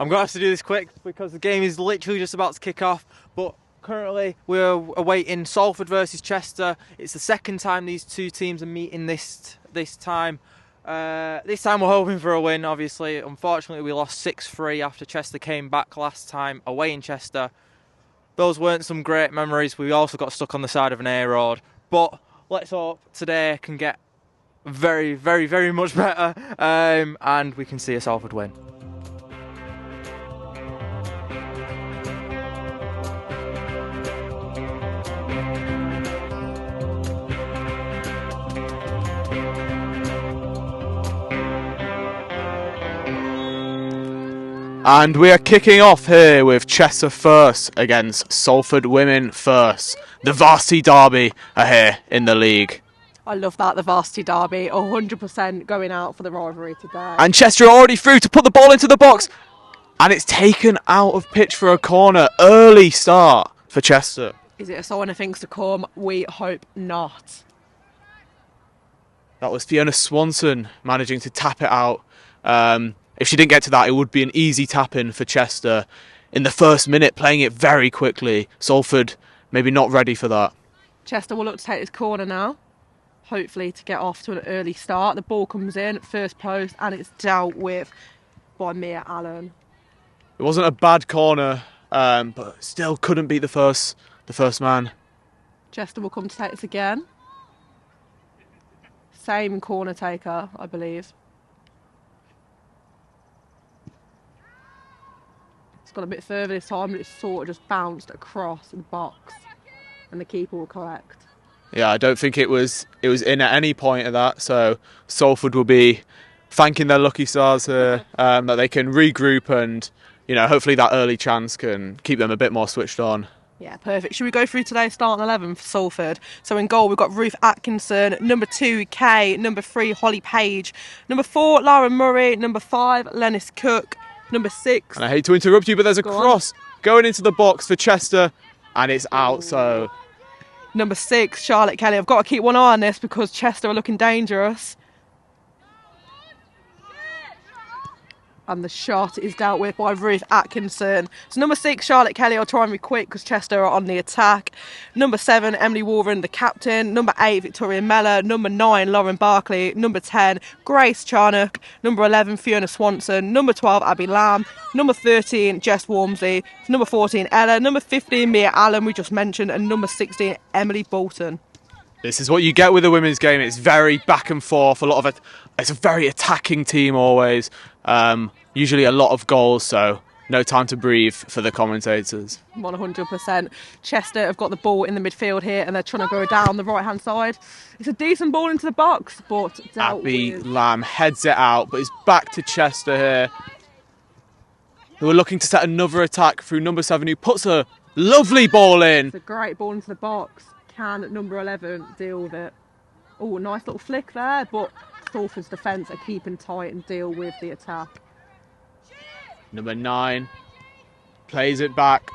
I'm going to have to do this quick because the game is literally just about to kick off. But currently we're awaiting Salford versus Chester. It's the second time these two teams are meeting this time. This time we're hoping for a win, obviously. Unfortunately, we lost 6-3 after Chester came back last time away in Chester. Those weren't some great memories. We also got stuck on the side of an A road. But let's hope today can get very, very, very much better and we can see a Salford win. And we are kicking off here with Chester first against Salford Women first. The varsity derby are here in the league. I love that, the varsity derby, 100% going out for the rivalry today. And Chester are already through to put the ball into the box. And it's taken out of pitch for a corner. Early start for Chester. Is it a sign of things to come? We hope not. That was Fiona Swanson managing to tap it out. If she didn't get to that, it would be an easy tap-in for Chester in the first minute, playing it very quickly. Salford maybe not ready for that. Chester will look to take this corner now, hopefully to get off to an early start. The ball comes in, first post, and it's dealt with by Mia Allen. It wasn't a bad corner, but still couldn't beat the first man. Chester will come to take this again. Same corner taker, I believe. It's gone a bit further this time, but it's sort of just bounced across the box, and the keeper will collect. Yeah, I don't think it was in at any point of that, so Salford will be thanking their lucky stars here that they can regroup and, hopefully that early chance can keep them a bit more switched on. Yeah, perfect. Should we go through today's starting 11 for Salford? So in goal, we've got Ruth Atkinson, number 2, Kay, number 3, Holly Page, number 4, Lara Murray, number 5, Lennis Cook, number 6. And I hate to interrupt you, but there's a cross going into the box for Chester, and it's out, so... Number 6, Charlotte Kelly. I've got to keep one eye on this because Chester are looking dangerous. And the shot is dealt with by Ruth Atkinson. So number 6, Charlotte Kelly. I'll try and be quick because Chester are on the attack. Number 7, Emily Warren, the captain. Number 8, Victoria Mellor. Number 9, Lauren Barkley. Number 10, Grace Charnock. Number 11, Fiona Swanson. Number 12, Abby Lamb. Number 13, Jess Walmsley. Number 14, Ella. Number 15, Mia Allen, we just mentioned. And number 16, Emily Bolton. This is what you get with the women's game. It's very back and forth. It's a very attacking team always. Usually a lot of goals, so no time to breathe for the commentators. 100%. Chester have got the ball in the midfield here and they're trying to go down the right-hand side. It's a decent ball into the box, but Abby Lamb heads it out, but it's back to Chester here, who are looking to set another attack through number 7, who puts a lovely ball in. It's a great ball into the box. Can number 11 deal with it? Oh, nice little flick there, but Salford's defence are keeping tight and deal with the attack. Number 9 plays it back.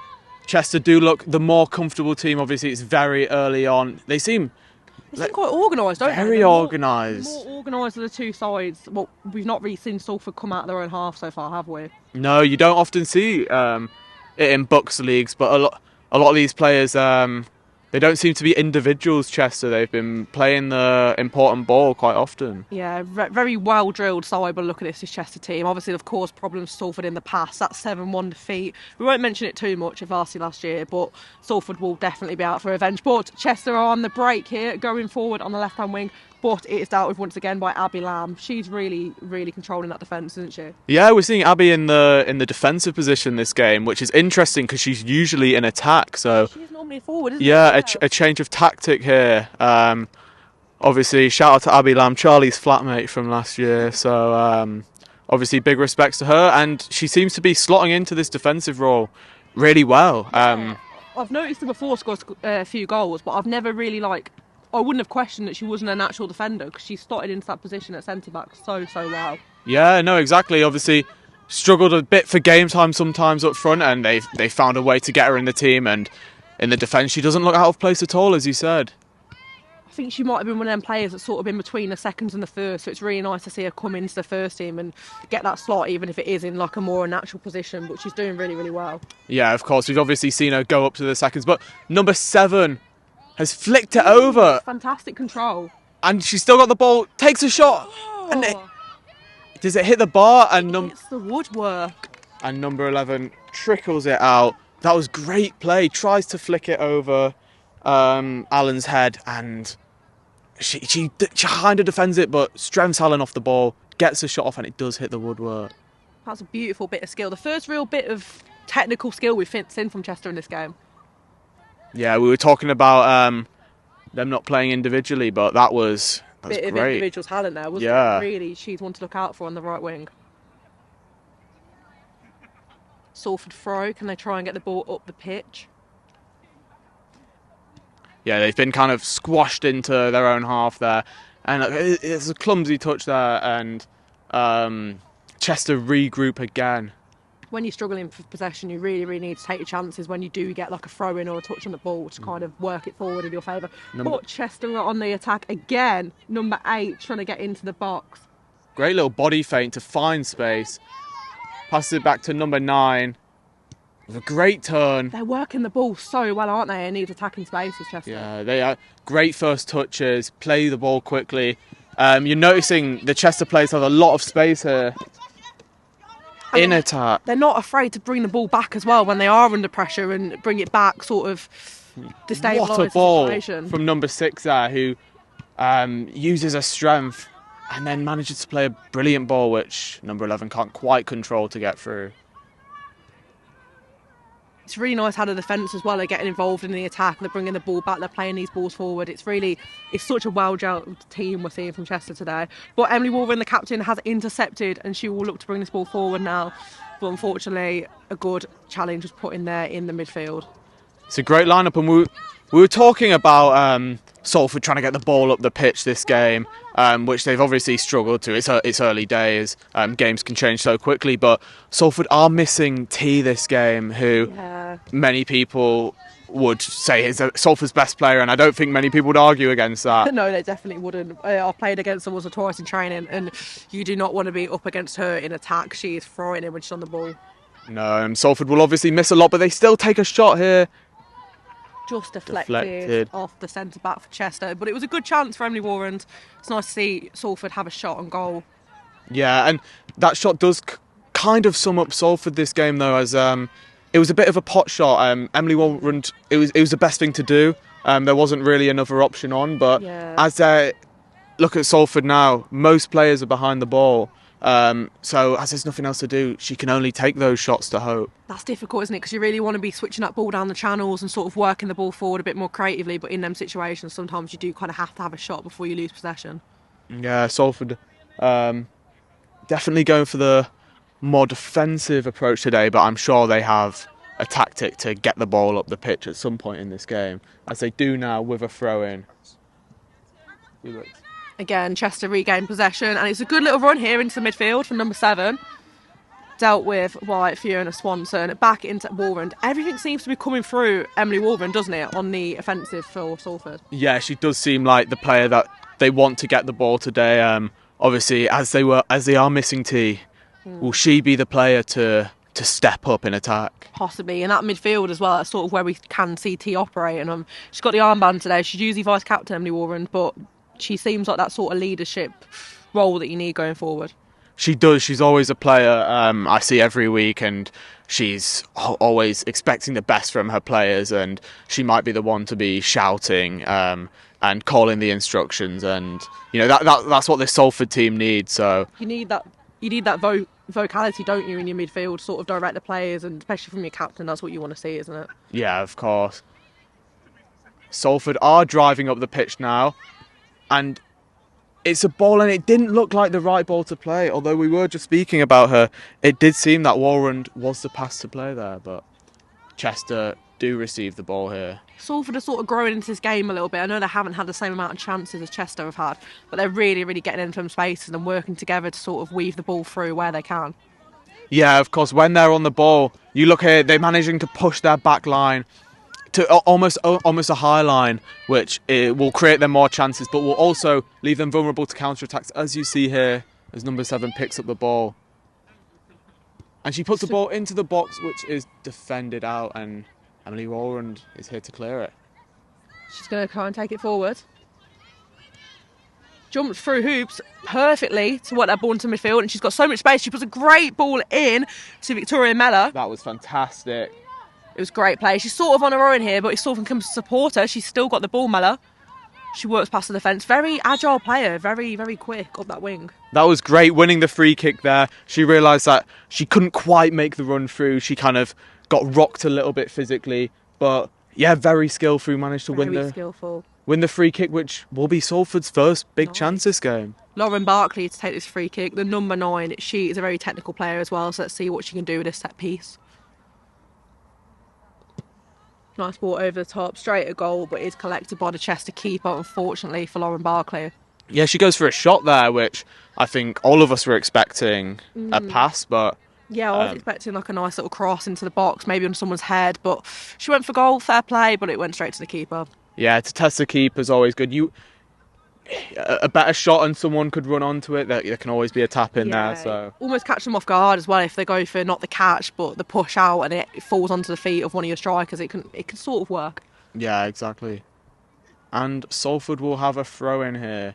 Chester do look the more comfortable team. Obviously, it's very early on. They seem quite organised, don't they? Very organised. More organised of the two sides. Well, we've not really seen Salford come out of their own half so far, have we? No, you don't often see it in Bucks leagues, but a lot of these players, they don't seem to be individuals, Chester. They've been playing the important ball quite often. Yeah, very well drilled side, but look at this Chester team. Obviously, of course, problems Salford in the past. That 7-1 defeat. We won't mention it too much of varsity last year, but Salford will definitely be out for revenge. But Chester are on the break here, going forward on the left-hand wing. But it is dealt with once again by Abby Lamb. She's really, really controlling that defence, isn't she? Yeah, we're seeing Abby in the defensive position this game, which is interesting because she's usually in attack. So she's normally forward, isn't she? A change of tactic here. Obviously, shout out to Abby Lamb, Charlie's flatmate from last year. So obviously, big respects to her, and she seems to be slotting into this defensive role really well. I've noticed her before score a few goals, but I've never really I wouldn't have questioned that she wasn't a natural defender because she slotted into that position at centre-back so well. Yeah, no, exactly. Obviously, struggled a bit for game time sometimes up front, and they found a way to get her in the team, and in the defence she doesn't look out of place at all, as you said. I think she might have been one of them players that's sort of been between the seconds and the first, so it's really nice to see her come into the first team and get that slot, even if it is in like a more natural position, but she's doing really, really well. Yeah, of course, we've obviously seen her go up to the seconds, but number 7 has flicked it over. Fantastic control. And she's still got the ball, takes a shot, and does it hit the bar? And It's the woodwork. And number 11 trickles it out. That was great play. Tries to flick it over Alan's head, and she kind of defends it, but strengths Alan off the ball, gets a shot off, and it does hit the woodwork. That's a beautiful bit of skill. The first real bit of technical skill we've seen from Chester in this game. Yeah, we were talking about them not playing individually, but that was bit great. Of individual talent there, wasn't it? Really, she's one to look out for on the right wing. Salford throw. Can they try and get the ball up the pitch? Yeah, they've been kind of squashed into their own half there, and it's a clumsy touch there, and Chester regroup again. When you're struggling for possession, you really, really need to take your chances when you do get like a throw-in or a touch on the ball to kind of work it forward in your favour. But Chester are on the attack again. Number 8 trying to get into the box. Great little body feint to find space. Passes it back to number 9. With a great turn. They're working the ball so well, aren't they? In these attacking spaces, Chester. Yeah, they are great first touches, play the ball quickly. You're noticing the Chester players have a lot of space here in attack. They're not afraid to bring the ball back as well when they are under pressure and bring it back, sort of destabilise What a ball the situation. from number 6 there, who uses her strength and then manages to play a brilliant ball, which number 11 can't quite control to get through. It's really nice how the defence as well are getting involved in the attack. They're bringing the ball back. They're playing these balls forward. It's such a well-gelled team we're seeing from Chester today. But Emily Warren, the captain, has intercepted, and she will look to bring this ball forward now. But unfortunately, a good challenge was put in there in the midfield. It's a great lineup, and we were talking about Salford trying to get the ball up the pitch this game, which they've obviously struggled to. It's early days. Games can change so quickly, but Salford are missing T this game, who many people would say is Salford's best player, and I don't think many people would argue against that. No, they definitely wouldn't. I played against her once or twice in training, and you do not want to be up against her in attack. She is frightening when she's on the ball. No, and Salford will obviously miss a lot, but they still take a shot here. Just deflected off the centre-back for Chester. But it was a good chance for Emily Warren. It's nice to see Salford have a shot on goal. Yeah, and that shot does kind of sum up Salford this game, though, as it was a bit of a pot shot. Emily Warren, it was the best thing to do. There wasn't really another option on, but as I look at Salford now, most players are behind the ball. So as there's nothing else to do, she can only take those shots to hope. That's difficult, isn't it? Because you really want to be switching that ball down the channels and sort of working the ball forward a bit more creatively, but in them situations sometimes you do kind of have to have a shot before you lose possession. Yeah, Salford definitely going for the more defensive approach today, but I'm sure they have a tactic to get the ball up the pitch at some point in this game, as they do now with a throw-in. Again, Chester regained possession, and it's a good little run here into the midfield from number 7. Dealt with by Fiona Swanson, back into Warren. Everything seems to be coming through Emily Warren, doesn't it, on the offensive for Salford? Yeah, she does seem like the player that they want to get the ball today. Obviously, as they are missing T, will she be the player to step up in attack? Possibly, in that midfield as well. That's sort of where we can see T operating. She's got the armband today. She's usually vice captain, Emily Warren, but she seems like that sort of leadership role that you need going forward. She does. She's always a player I see every week, and she's always expecting the best from her players, and she might be the one to be shouting and calling the instructions, and that's what this Salford team needs. So you need that vocality, don't you, in your midfield, sort of direct the players, and especially from your captain, that's what you want to see, isn't it? Yeah, of course. Salford are driving up the pitch now, and it's a ball, and it didn't look like the right ball to play. Although we were just speaking about her, it did seem that Warren was the pass to play there, but Chester do receive the ball here. Salford are sort of growing into this game a little bit. I know they haven't had the same amount of chances as Chester have had, but they're really, really getting into some spaces and working together to sort of weave the ball through where they can. Yeah, of course, when they're on the ball, you look here, they're managing to push their back line to almost a high line, which it will create them more chances, but will also leave them vulnerable to counter-attacks, as you see here, as number 7 picks up the ball. And she puts the ball into the box, which is defended out, and Emily Rowland is here to clear it. She's going to try and take it forward. Jumps through hoops perfectly to what that ball into midfield, and she's got so much space. She puts a great ball in to Victoria Mellor. That was fantastic. It was great play. She's sort of on her own here, but if Salford comes to support her, she's still got the ball, Mellor. She works past the defence. Very agile player, very, very quick up that wing. That was great, winning the free kick there. She realised that she couldn't quite make the run through. She kind of got rocked a little bit physically, but yeah, very skillful. Managed to win the free kick, which will be Salford's first big chance this game. Lauren Barkley to take this free kick. The number 9, she is a very technical player as well, so let's see what she can do with this set piece. Nice ball over the top, straight at goal, but is collected by the Chester keeper, unfortunately, for Lauren Barkley. Yeah, she goes for a shot there, which I think all of us were expecting a pass, but... Yeah, I was expecting like a nice little cross into the box, maybe on someone's head, but she went for goal, fair play, but it went straight to the keeper. Yeah, to test the keeper is always good. A better shot and someone could run onto it, there can always be a tap in there. So almost catch them off guard as well if they go for not the catch but the push out and it falls onto the feet of one of your strikers. It can sort of work. Yeah, exactly. And Salford will have a throw in here.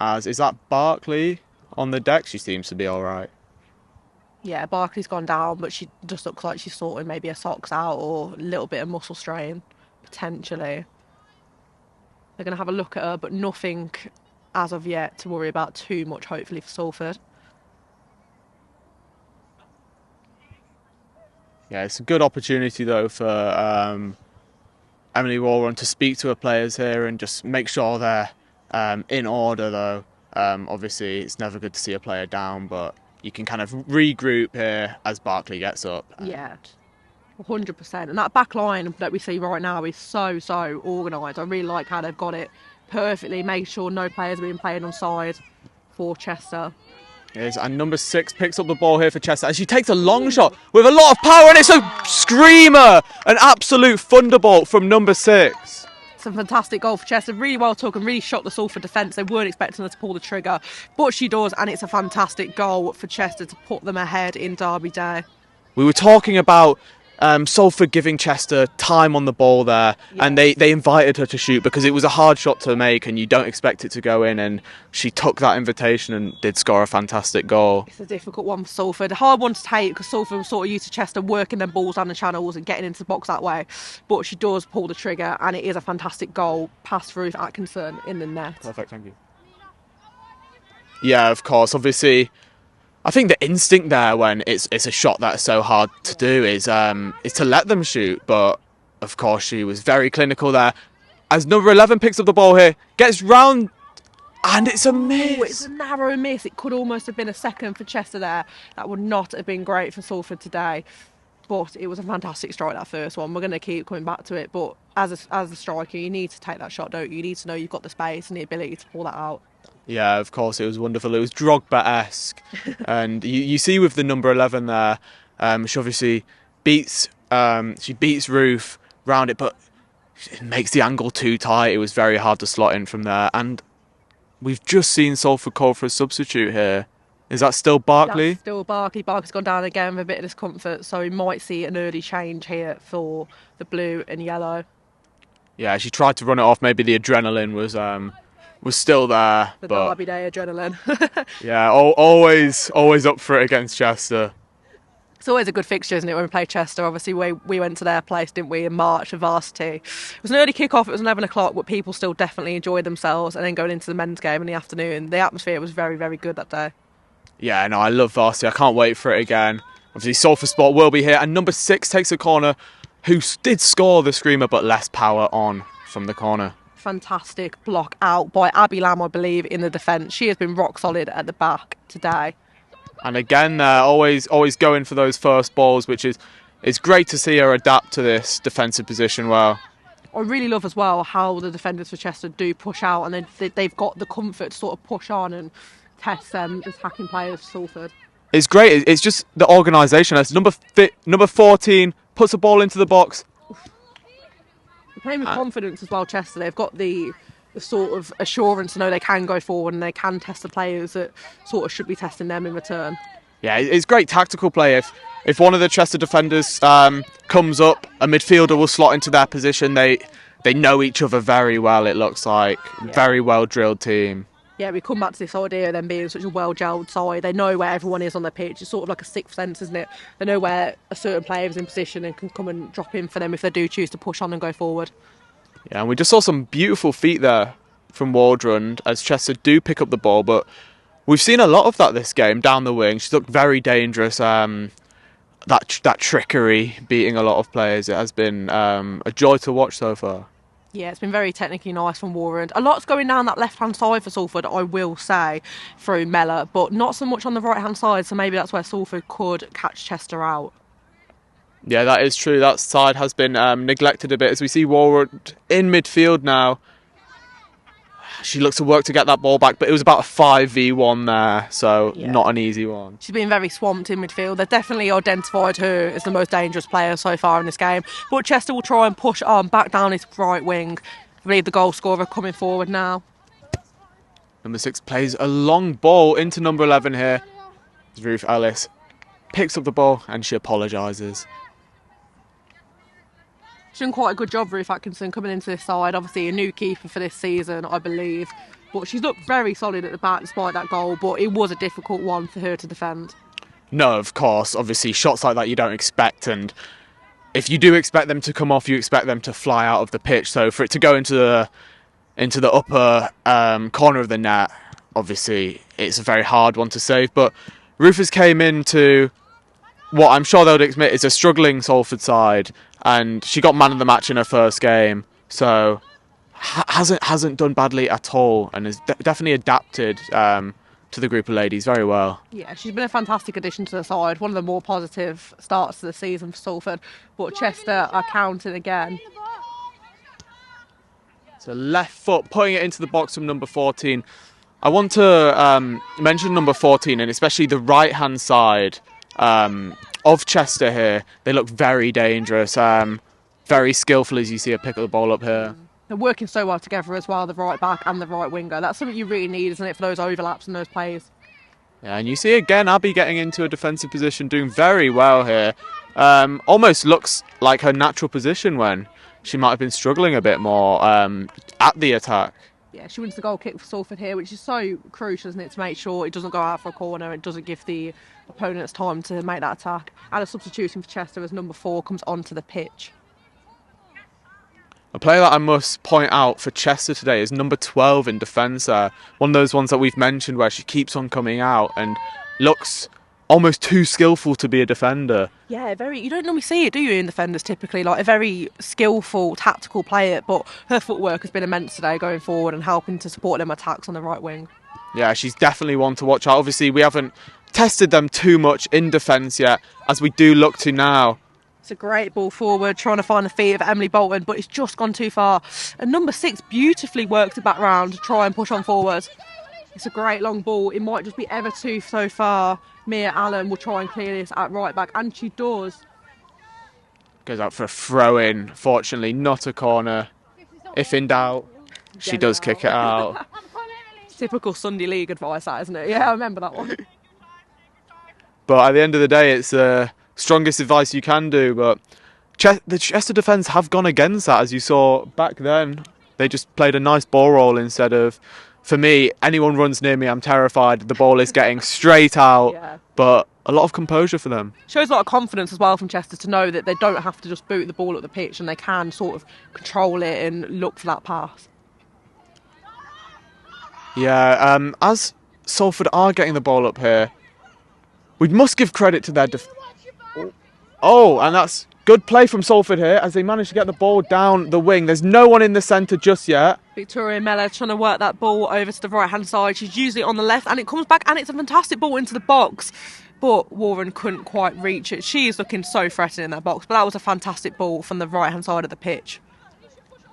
Is that Barkley on the deck? She seems to be all right. Yeah, Barkley's gone down, but she just looks like she's sorting maybe her socks out or a little bit of muscle strain potentially. They're going to have a look at her, but nothing as of yet to worry about too much, hopefully, for Salford. Yeah, it's a good opportunity, though, for Emily Rowland to speak to her players here and just make sure they're in order, though. Obviously, it's never good to see a player down, but you can kind of regroup here as Barkley gets up. Yeah. 100%, and that back line that we see right now is so organised. I really like how they've got it perfectly, made sure no players are being played on side for Chester. Yes, and number 6 picks up the ball here for Chester, and she takes a long shot with a lot of power, and it's a screamer, an absolute thunderbolt from number 6. It's a fantastic goal for Chester, really well took and really shocked the Salford defence. They weren't expecting her to pull the trigger, but she does, and it's a fantastic goal for Chester to put them ahead in Derby Day. We were talking about Salford giving Chester time on the ball there, and they invited her to shoot because it was a hard shot to make and you don't expect it to go in, and she took that invitation and did score a fantastic goal. It's a difficult one for Salford, a hard one to take because Salford was sort of used to Chester working them balls down the channels and getting into the box that way, but she does pull the trigger and it is a fantastic goal past Ruth Atkinson in the net. Perfect, thank you. Yeah, of course, obviously I think the instinct there when it's a shot that's so hard to do is to let them shoot, but of course she was very clinical there. As number 11 picks up the ball here, gets round, and it's a miss. Oh, it's a narrow miss. It could almost have been a second for Chester there. That would not have been great for Salford today, but it was a fantastic strike, that first one. We're going to keep coming back to it, but as a striker, you need to take that shot, don't you? You need to know you've got the space and the ability to pull that out. Yeah, of course, it was wonderful. It was Drogba-esque. And you see with the number 11 there, she obviously beats Ruth round it, but it makes the angle too tight. It was very hard to slot in from there. And we've just seen Salford call for a substitute here. Is that still Barkley? That's still Barkley. Barkley's gone down again with a bit of discomfort, so we might see an early change here for the blue and yellow. Yeah, she tried to run it off. Maybe the adrenaline was still there. The but Derby Day adrenaline. Yeah, always up for it against Chester. It's always a good fixture, isn't it, when we play Chester? Obviously, we went to their place, didn't we, in March for varsity. It was an early kick-off, it was 11 o'clock, but people still definitely enjoyed themselves. And then going into the men's game in the afternoon, the atmosphere was very, very good that day. Yeah, no, I love varsity. I can't wait for it again. Obviously, Salford Sport will be here. And number 6 takes a corner, who did score the screamer, but less power on from the corner. Fantastic block out by Abby Lamb, I believe, in the defence. She has been rock solid at the back today. And again, they're always going for those first balls, which is great to see her adapt to this defensive position well. I really love as well how the defenders for Chester do push out, and then they've got the comfort to sort of push on and test attacking players for Salford. It's great. It's just the organisation. As number 14 puts the ball into the box. They're playing with confidence as well, Chester. They've got the sort of assurance to know they can go forward and they can test the players that sort of should be testing them in return. Yeah, it's great tactical play. If one of the Chester defenders comes up, a midfielder will slot into their position. They know each other very well, it looks like. Yeah. Very well drilled team. Yeah, we come back to this idea of them being such a well-gelled side. They know where everyone is on the pitch. It's sort of like a sixth sense, isn't it? They know where a certain player is in position and can come and drop in for them if they do choose to push on and go forward. Yeah, and we just saw some beautiful feet there from Wardrund as Chester do pick up the ball, but we've seen a lot of that this game down the wing. She's looked very dangerous. That trickery beating a lot of players. It has been a joy to watch so far. Yeah, it's been very technically nice from Warren. A lot's going down that left-hand side for Salford, I will say, through Mellor, but not so much on the right-hand side, so maybe that's where Salford could catch Chester out. Yeah, that is true. That side has been neglected a bit as we see Warren in midfield now. She looks to work to get that ball back, but it was about a 5v1 there, so not an easy one. She's been very swamped in midfield. They've definitely identified her as the most dangerous player so far in this game. But Chester will try and push on back down his right wing. I believe the goal scorer coming forward now. Number 6 plays a long ball into number 11 here. Ruth Ellis picks up the ball and she apologises. She's done quite a good job, Ruth Atkinson, coming into this side. Obviously a new keeper for this season, I believe. But she's looked very solid at the back despite that goal, but it was a difficult one for her to defend. No, of course. Obviously, shots like that you don't expect, and if you do expect them to come off, you expect them to fly out of the pitch. So for it to go into the upper corner of the net, obviously, it's a very hard one to save. But Rufus came into what I'm sure they'll admit is a struggling Salford side, and she got man of the match in her first game, so hasn't done badly at all, and has definitely adapted to the group of ladies very well. Yeah, she's been a fantastic addition to the side, one of the more positive starts to the season for Salford, but Chester are counting again. So left foot, putting it into the box from number 14. I want to mention number 14, and especially the right-hand side of Chester here. They look very dangerous, very skillful as you see her pick up the ball up here. They're working so well together as well, the right back and the right winger. That's something you really need, isn't it, for those overlaps and those plays. Yeah, and you see again Abby getting into a defensive position, doing very well here. Almost looks like her natural position when she might have been struggling a bit more at the attack. Yeah, she wins the goal kick for Salford here, which is so crucial, isn't it, to make sure it doesn't go out for a corner, it doesn't give the opponents time to make that attack. And a substitution for Chester as number 4 comes onto the pitch. A player that I must point out for Chester today is number 12 in defence. One of those ones that we've mentioned where she keeps on coming out and looks almost too skillful to be a defender. Yeah, very. You don't normally see it, do you, in defenders typically? Like a very skillful, tactical player, but her footwork has been immense today going forward and helping to support them attacks on the right wing. Yeah, she's definitely one to watch out. Obviously, we haven't tested them too much in defence yet, as we do look to now. It's a great ball forward, trying to find the feet of Emily Bolton, but it's just gone too far. And number 6 beautifully worked it back round to try and push on forward. It's a great long ball. It might just be ever too so far. Mia Allen will try and clear this at right back, and she does. Goes out for a throw-in. Fortunately, not a corner. If in doubt, she does kick it out. Typical Sunday League advice, that, isn't it? Yeah, I remember that one. But at the end of the day, it's the strongest advice you can do. But the Chester defence have gone against that, as you saw back then. They just played a nice ball roll instead of... For me, anyone runs near me, I'm terrified. The ball is getting straight out, but a lot of composure for them. Shows a lot of confidence as well from Chester to know that they don't have to just boot the ball at the pitch and they can sort of control it and look for that pass. Yeah, as Salford are getting the ball up here, we must give credit to their and that's good play from Salford here as they manage to get the ball down the wing. There's no one in the centre just yet. Victoria Mellor trying to work that ball over to the right-hand side. She's usually on the left and it comes back and it's a fantastic ball into the box. But Warren couldn't quite reach it. She is looking so threatening in that box. But that was a fantastic ball from the right-hand side of the pitch.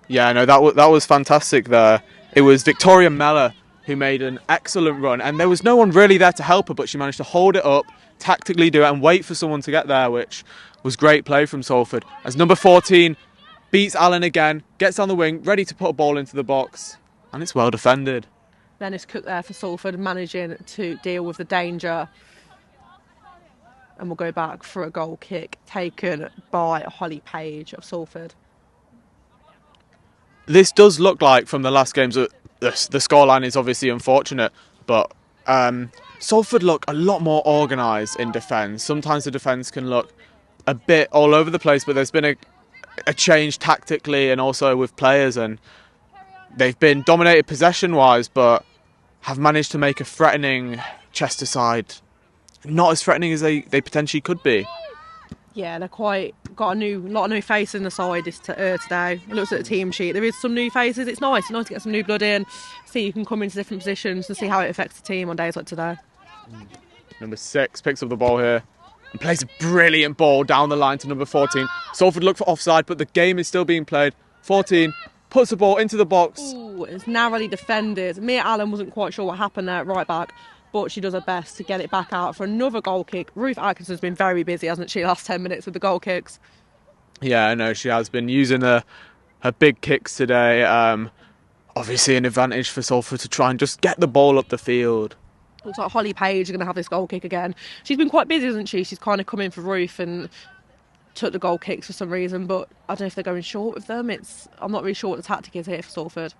Yeah, no, that was fantastic there. It was Victoria Mellor who made an excellent run. And there was no one really there to help her, but she managed to hold it up, tactically do it and wait for someone to get there, which was great play from Salford. As number 14 beats Allen again, gets on the wing, ready to put a ball into the box, and it's well defended. Dennis Cook there for Salford, managing to deal with the danger. And we'll go back for a goal kick taken by Holly Page of Salford. This does look like, from the last games, the scoreline is obviously unfortunate, but Salford look a lot more organised in defence. Sometimes the defence can look a bit all over the place, but there's been a change tactically and also with players, and they've been dominated possession-wise, but have managed to make a threatening Chester side not as threatening as they potentially could be. Yeah, they're quite got a lot of new faces in the side today. It looks at the team sheet. There is some new faces. It's nice to get some new blood in, see you can come into different positions and see how it affects the team on days like today. Number 6 picks up the ball here and plays a brilliant ball down the line to number 14. Salford look for offside, but the game is still being played. 14 puts the ball into the box. Ooh, it's narrowly defended. Mia Allen wasn't quite sure what happened there at right back, but she does her best to get it back out for another goal kick. Ruth Atkinson's been very busy, hasn't she, last 10 minutes with the goal kicks? Yeah, I know she has been using her big kicks today. Obviously an advantage for Salford to try and just get the ball up the field. Looks like Holly Page is going to have this goal kick again. She's been quite busy, hasn't she? She's kind of come in for Ruth and took the goal kicks for some reason, but I don't know if they're going short with them. I'm not really sure what the tactic is here for Salford.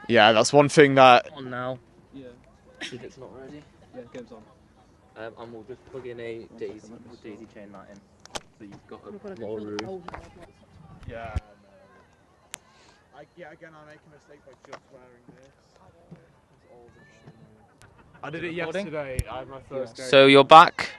Yeah, that's one thing that... On now. Yeah. If it's not ready. Yeah, game's on. And we'll just plug in a daisy chain that in, so you've got more room. Yeah. Again, I make a mistake by just wearing this. I did it yesterday. I had my first game. So you're back?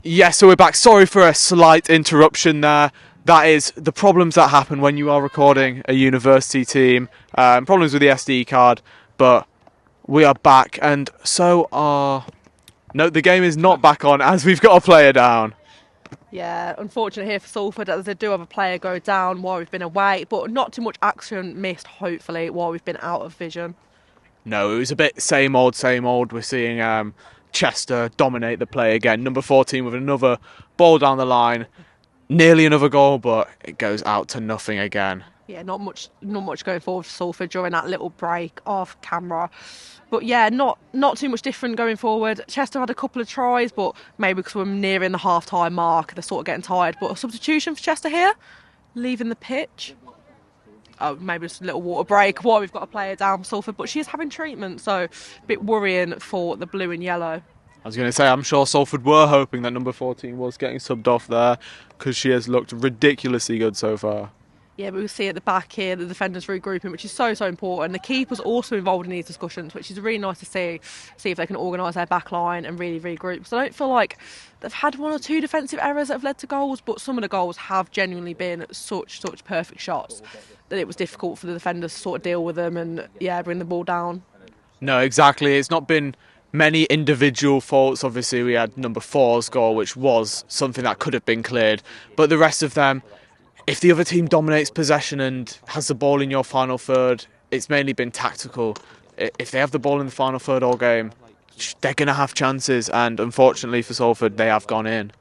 Yeah, so we're back. Sorry for a slight interruption there. That is the problems that happen when you are recording a university team. Problems with the SD card, but we are back, and so are... No, the game is not back on as we've got a player down. Yeah, unfortunate here for Salford as they do have a player go down while we've been away, but not too much action missed, hopefully, while we've been out of vision. No, it was a bit same old, same old. We're seeing Chester dominate the play again. Number 14 with another ball down the line. Nearly another goal, but it goes out to nothing again. Yeah, not much going forward for Salford during that little break off camera. But yeah, not too much different going forward. Chester had a couple of tries, but maybe because we're nearing the half-time mark, they're sort of getting tired. But a substitution for Chester here, leaving the pitch. Oh, maybe just a little water break while we've got a player down for Salford, but she is having treatment, so a bit worrying for the blue and yellow. I was going to say, I'm sure Salford were hoping that number 14 was getting subbed off there, because she has looked ridiculously good so far. Yeah, but we'll see at the back here the defenders regrouping, which is so important. The keeper's also involved in these discussions, which is really nice to see if they can organise their back line and really regroup. So I don't feel like they've had one or two defensive errors that have led to goals, but some of the goals have genuinely been such perfect shots that it was difficult for the defenders to sort of deal with them and, yeah, bring the ball down. No, exactly. It's not been many individual faults. Obviously, we had number 4's goal, which was something that could have been cleared. But the rest of them, if the other team dominates possession and has the ball in your final third, it's mainly been tactical. If they have the ball in the final third all game, they're going to have chances. And unfortunately for Salford, they have gone in.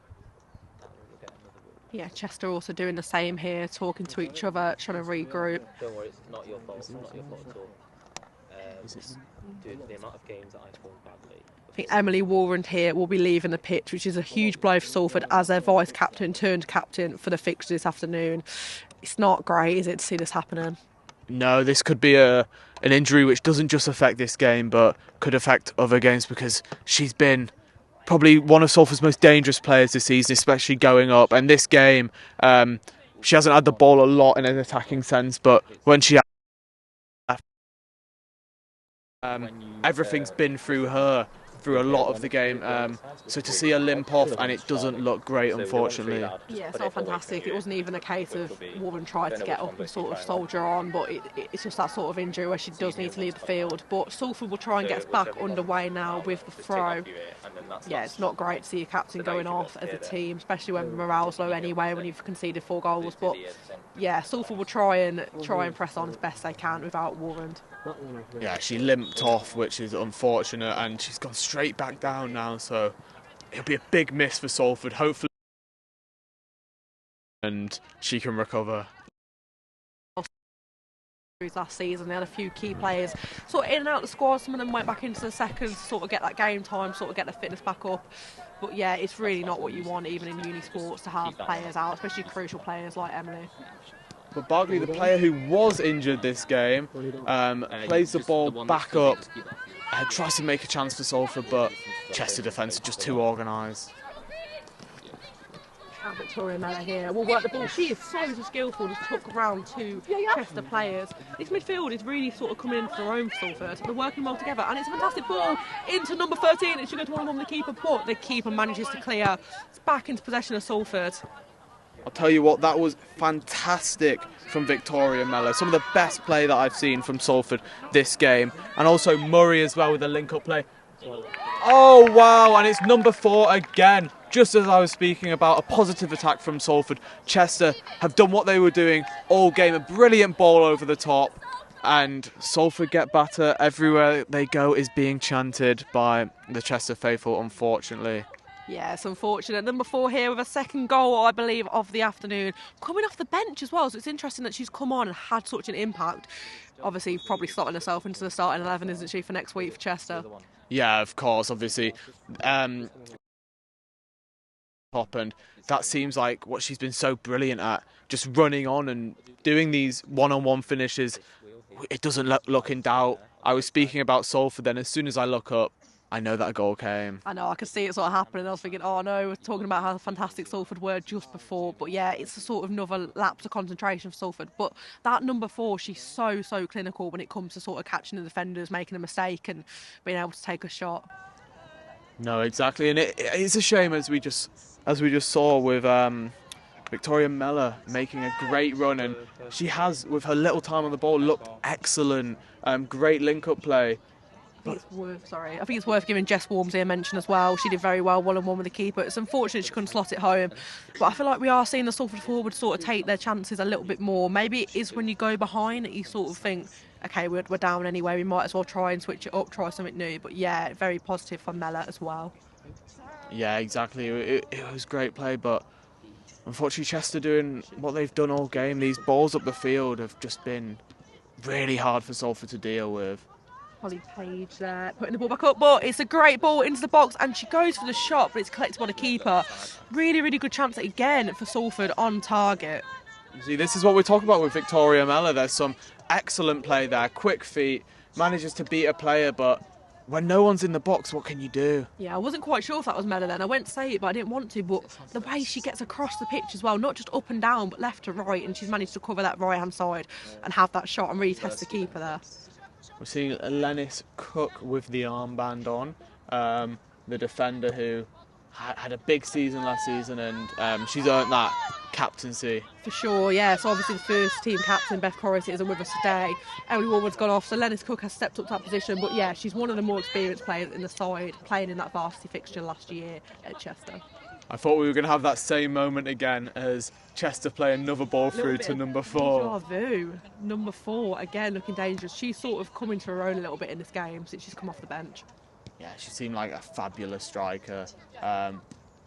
Yeah, Chester also doing the same here, talking to each other, trying to regroup. Don't worry, it's not your fault. It's not your fault at all. Due to the amount of games that I scored badly. I think Emily Warren here will be leaving the pitch, which is a huge blow for Salford as their vice-captain turned captain for the fixture this afternoon. It's not great, is it, to see this happening? No, this could be an injury which doesn't just affect this game, but could affect other games, because she's been probably one of Salford's most dangerous players this season, especially going up. And this game, she hasn't had the ball a lot in an attacking sense, but when she has, everything's been through her through a lot of the game. So to see her limp off, and it doesn't look great, unfortunately. Yeah, it's not fantastic. It wasn't even a case of Warren tried to get up and sort of soldier on, but it's just that sort of injury where she does need to leave the field. But Salford will try and get us back underway now with the throw. Yeah, it's not great to see your captain going off as a team, especially when morale's low anyway, when you've conceded 4 goals. But yeah, Salford will try and press on as best they can without Warren. Yeah, she limped off, which is unfortunate, and she's gone straight back down now, so it'll be a big miss for Salford, hopefully, and she can recover. last season. They had a few key players sort of in and out of the squad. Some of them went back into the second to sort of get that game time, sort of get their fitness back up. But yeah, it's really not what you want even in uni sports to have players out, especially crucial players like Emily. But Barkley, the player who was injured this game, plays the ball back up, tries to make a chance for Salford, but Chester defence are just too organised. Victoria Mellor here will work the ball. She is so skillful, just took around two Chester players. This midfield is really sort of coming into their own for Salford. They're working well together, and it's a fantastic ball into number 13. It should go to one of the keeper, but the keeper manages to clear. It's back into possession of Salford. I'll tell you what, that was fantastic from Victoria Mellor. Some of the best play that I've seen from Salford this game. And also Murray as well with the link-up play. Oh, wow, and it's number 4 again. Just as I was speaking about a positive attack from Salford, Chester have done what they were doing all game. A brilliant ball over the top. And Salford get batter. Everywhere they go is being chanted by the Chester faithful, unfortunately. Yeah, it's unfortunate. Number 4 here with a second goal, I believe, of the afternoon. Coming off the bench as well, so it's interesting that she's come on and had such an impact. Obviously, probably slotting herself into the starting 11, isn't she, for next week for Chester? Yeah, of course, obviously. And that seems like what she's been so brilliant at, just running on and doing these one-on-one finishes. It doesn't look in doubt. I was speaking about Salford, then as soon as I look up, I know that a goal came. I know, I could see it sort of happening. I was thinking, oh no, we're talking about how fantastic Salford were just before. But yeah, it's a sort of another lapse of concentration for Salford. But that number 4, she's so clinical when it comes to sort of catching the defenders, making a mistake and being able to take a shot. No, exactly. And it's a shame, as we just saw with Victoria Mellor making a great run. And she has, with her little time on the ball, looked excellent. Great link-up play. I think it's worth giving Jess Wormsley a mention as well. She did very well one-on-one with the keeper. It's unfortunate she couldn't slot it home, but I feel like we are seeing the Salford forwards sort of take their chances a little bit more. Maybe it is when you go behind that you sort of think, okay, we're down anyway, we might as well try and switch it up, try something new. But yeah, very positive for Mellor as well. Yeah, exactly. It was great play, but unfortunately Chester doing what they've done all game. These balls up the field have just been really hard for Salford to deal with. Holly Page there, putting the ball back up, but it's a great ball into the box and she goes for the shot, but it's collected by the keeper. Really good chance again for Salford on target. See, this is what we're talking about with Victoria Mellor. There's some excellent play there, quick feet, manages to beat a player, but when no one's in the box, what can you do? Yeah, I wasn't quite sure if that was Mellor then. I went to say it, but I didn't want to. But the way she gets across the pitch as well, not just up and down, but left to right, and she's managed to cover that right-hand side and have that shot and really test the keeper there. We're seeing Lennis Cook with the armband on, the defender who had a big season last season, and she's earned that captaincy. For sure, yeah. So obviously the first team captain, Beth Corris, isn't with us today. Emily Warwood's gone off, so Lennis Cook has stepped up to that position. But yeah, she's one of the more experienced players in the side, playing in that varsity fixture last year at Chester. I thought we were going to have that same moment again as Chester play another ball through to number 4. Deja vu. Number 4, again, looking dangerous. She's sort of come into her own a little bit in this game since she's come off the bench. Yeah, she seemed like a fabulous striker.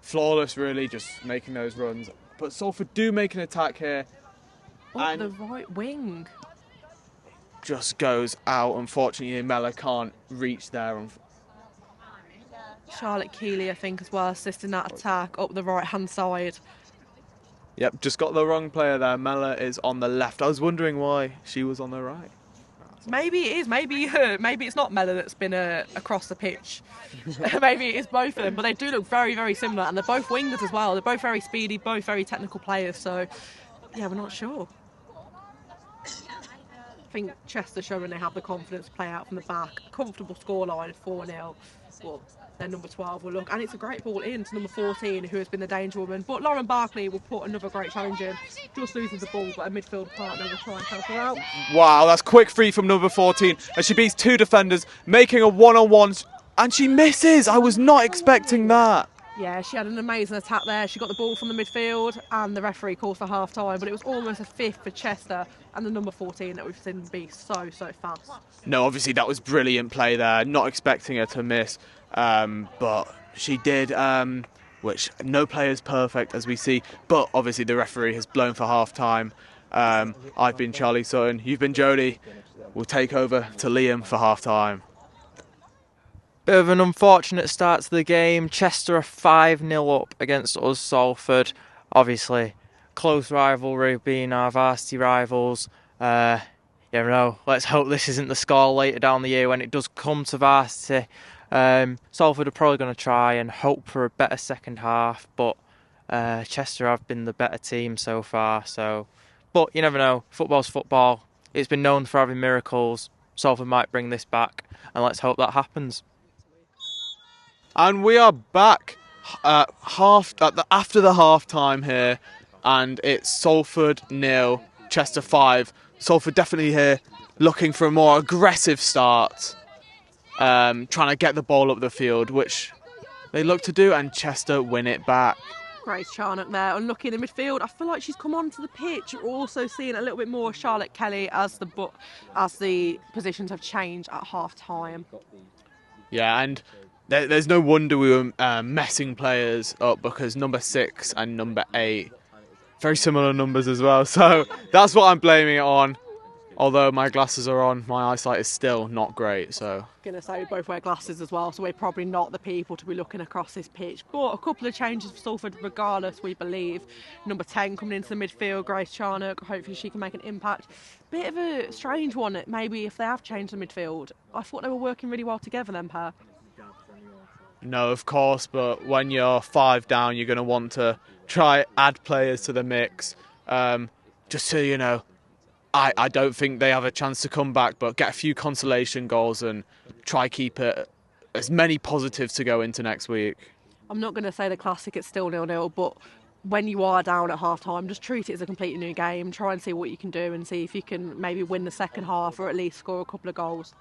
Flawless, really, just making those runs. But Salford do make an attack here. And the right wing. Just goes out. Unfortunately, Mellor can't reach there. Charlotte Keeley, I think, as well, assisting that attack up the right-hand side. Yep, just got the wrong player there. Mellor is on the left. I was wondering why she was on the right. Maybe it is. Maybe it's not Mellor that's been across the pitch. Maybe it is both of them. But they do look very similar, and they're both wingers as well. They're both very speedy, both very technical players. So, yeah, we're not sure. I think Chester showing they have the confidence to play out from the back. Comfortable scoreline, 4-0. Well, then number 12 will look, and it's a great ball in to number 14, who has been the danger woman. But Lauren Barkley will put another great challenge in. Just loses the ball, but a midfield partner will try and help her out. Wow, that's quick free from number 14, and she beats 2 defenders, making a one-on-one, and she misses. I was not expecting that. Yeah, she had an amazing attack there. She got the ball from the midfield, and the referee calls for half-time, but it was almost a 5th for Chester, and the number 14 that we've seen be so fast. No, obviously that was brilliant play there. Not expecting her to miss. But she did, which no player is perfect, as we see, but obviously the referee has blown for half time. I've been Charlie Sutton, you've been Jodi. We'll take over to Liam for half-time. Bit of an unfortunate start to the game. Chester are 5-0 up against us, Salford. Obviously, close rivalry being our varsity rivals. Let's hope this isn't the score later down the year when it does come to varsity. Salford are probably going to try and hope for a better second half, but Chester have been the better team so far. But you never know. Football's football. It's been known for having miracles. Salford might bring this back, and let's hope that happens. And we are back after the half-time here, and it's Salford 0, Chester 5. Salford definitely here looking for a more aggressive start, trying to get the ball up the field, which they look to do, and Chester win it back. Grace Charnock there, unlucky in the midfield. I feel like she's come onto the pitch. You're also seeing a little bit more Charlotte Kelly as the positions have changed at half-time. Yeah, and there's no wonder we were messing players up, because number 6 and number 8, very similar numbers as well. So that's what I'm blaming it on. Although my glasses are on, my eyesight is still not great. So Gonna say we both wear glasses as well, so we're probably not the people to be looking across this pitch. But a couple of changes for Salford regardless, we believe. Number 10 coming into the midfield, Grace Charnock. Hopefully she can make an impact. Bit of a strange one, maybe, if they have changed the midfield. I thought they were working really well together then, pair. no, of course, but when you're 5 down, you're going to want to try add players to the mix. Just so you know, I don't think they have a chance to come back, but get a few consolation goals and try keep it as many positives to go into next week. I'm not going to say the classic, it's still 0-0, but when you are down at half-time, just treat it as a completely new game. Try and see what you can do and see if you can maybe win the second half or at least score a couple of goals.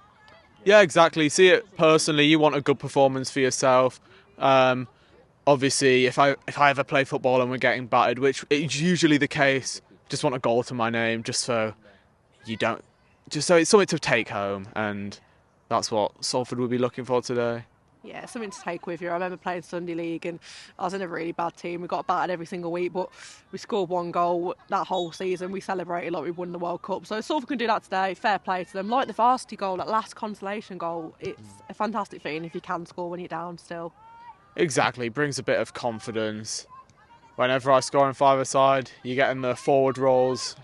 Yeah, exactly. See it personally. You want a good performance for yourself. Obviously, if I ever play football and we're getting battered, which is usually the case, just want a goal to my name, just so it's something to take home, and that's what Salford will be looking for today. Yeah, something to take with you. I remember playing Sunday League and I was in a really bad team. We got battered every single week, but we scored 1 goal that whole season. We celebrated like we won the World Cup. So Salford can do that today. Fair play to them. Like the varsity goal, that last consolation goal, it's a fantastic feeling if you can score when you're down still. Exactly, brings a bit of confidence. Whenever I score on 5-a-side, you get in the forward rolls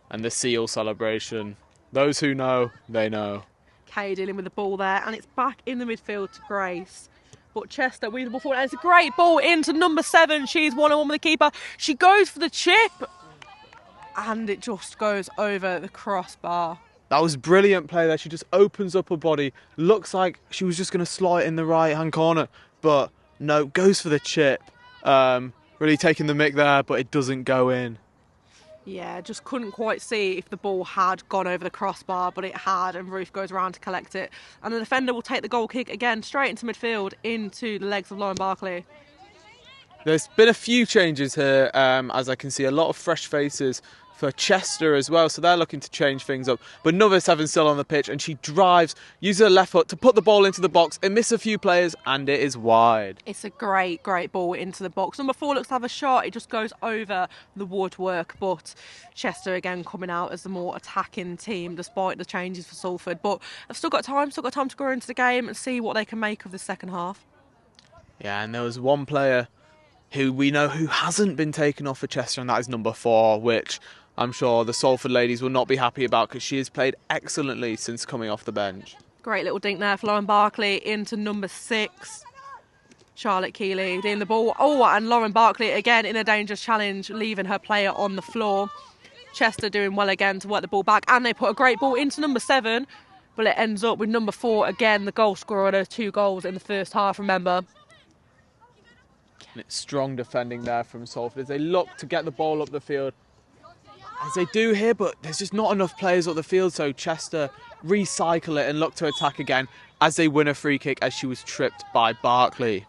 and the seal celebration. Those who know, they know. Kay dealing with the ball there, and it's back in the midfield to Grace. But Chester with the ball forward, and it's a great ball into number 7. She's 1-on-1 with the keeper. She goes for the chip, and it just goes over the crossbar. That was brilliant play there. She just opens up her body. Looks like she was just going to slot it in the right-hand corner, but no, goes for the chip. Really taking the mick there, but it doesn't go in. Yeah, just couldn't quite see if the ball had gone over the crossbar, but it had, and Ruth goes around to collect it. And the defender will take the goal kick again, straight into midfield, into the legs of Lauren Barkley. There's been a few changes here, as I can see a lot of fresh faces for Chester as well, so they're looking to change things up. But number 7 still on the pitch, and she drives, uses her left foot to put the ball into the box. It missed a few players, and it is wide. It's a great ball into the box. Number 4 looks to have a shot. It just goes over the woodwork, but Chester again coming out as the more attacking team, despite the changes for Salford. But they've still got time to grow into the game and see what they can make of the second half. Yeah, and there was one player who we know who hasn't been taken off for Chester, and that is number 4, which I'm sure the Salford ladies will not be happy about, because she has played excellently since coming off the bench. Great little dink there for Lauren Barkley into number 6. Charlotte Keeley doing the ball. Oh, and Lauren Barkley again in a dangerous challenge, leaving her player on the floor. Chester doing well again to work the ball back, and they put a great ball into number 7, but it ends up with number 4 again, the goal scorer. Those 2 goals in the first half, remember. And it's strong defending there from Salford as they look to get the ball up the field, as they do here, but there's just not enough players up the field, so Chester recycle it and look to attack again as they win a free kick, as she was tripped by Barkley.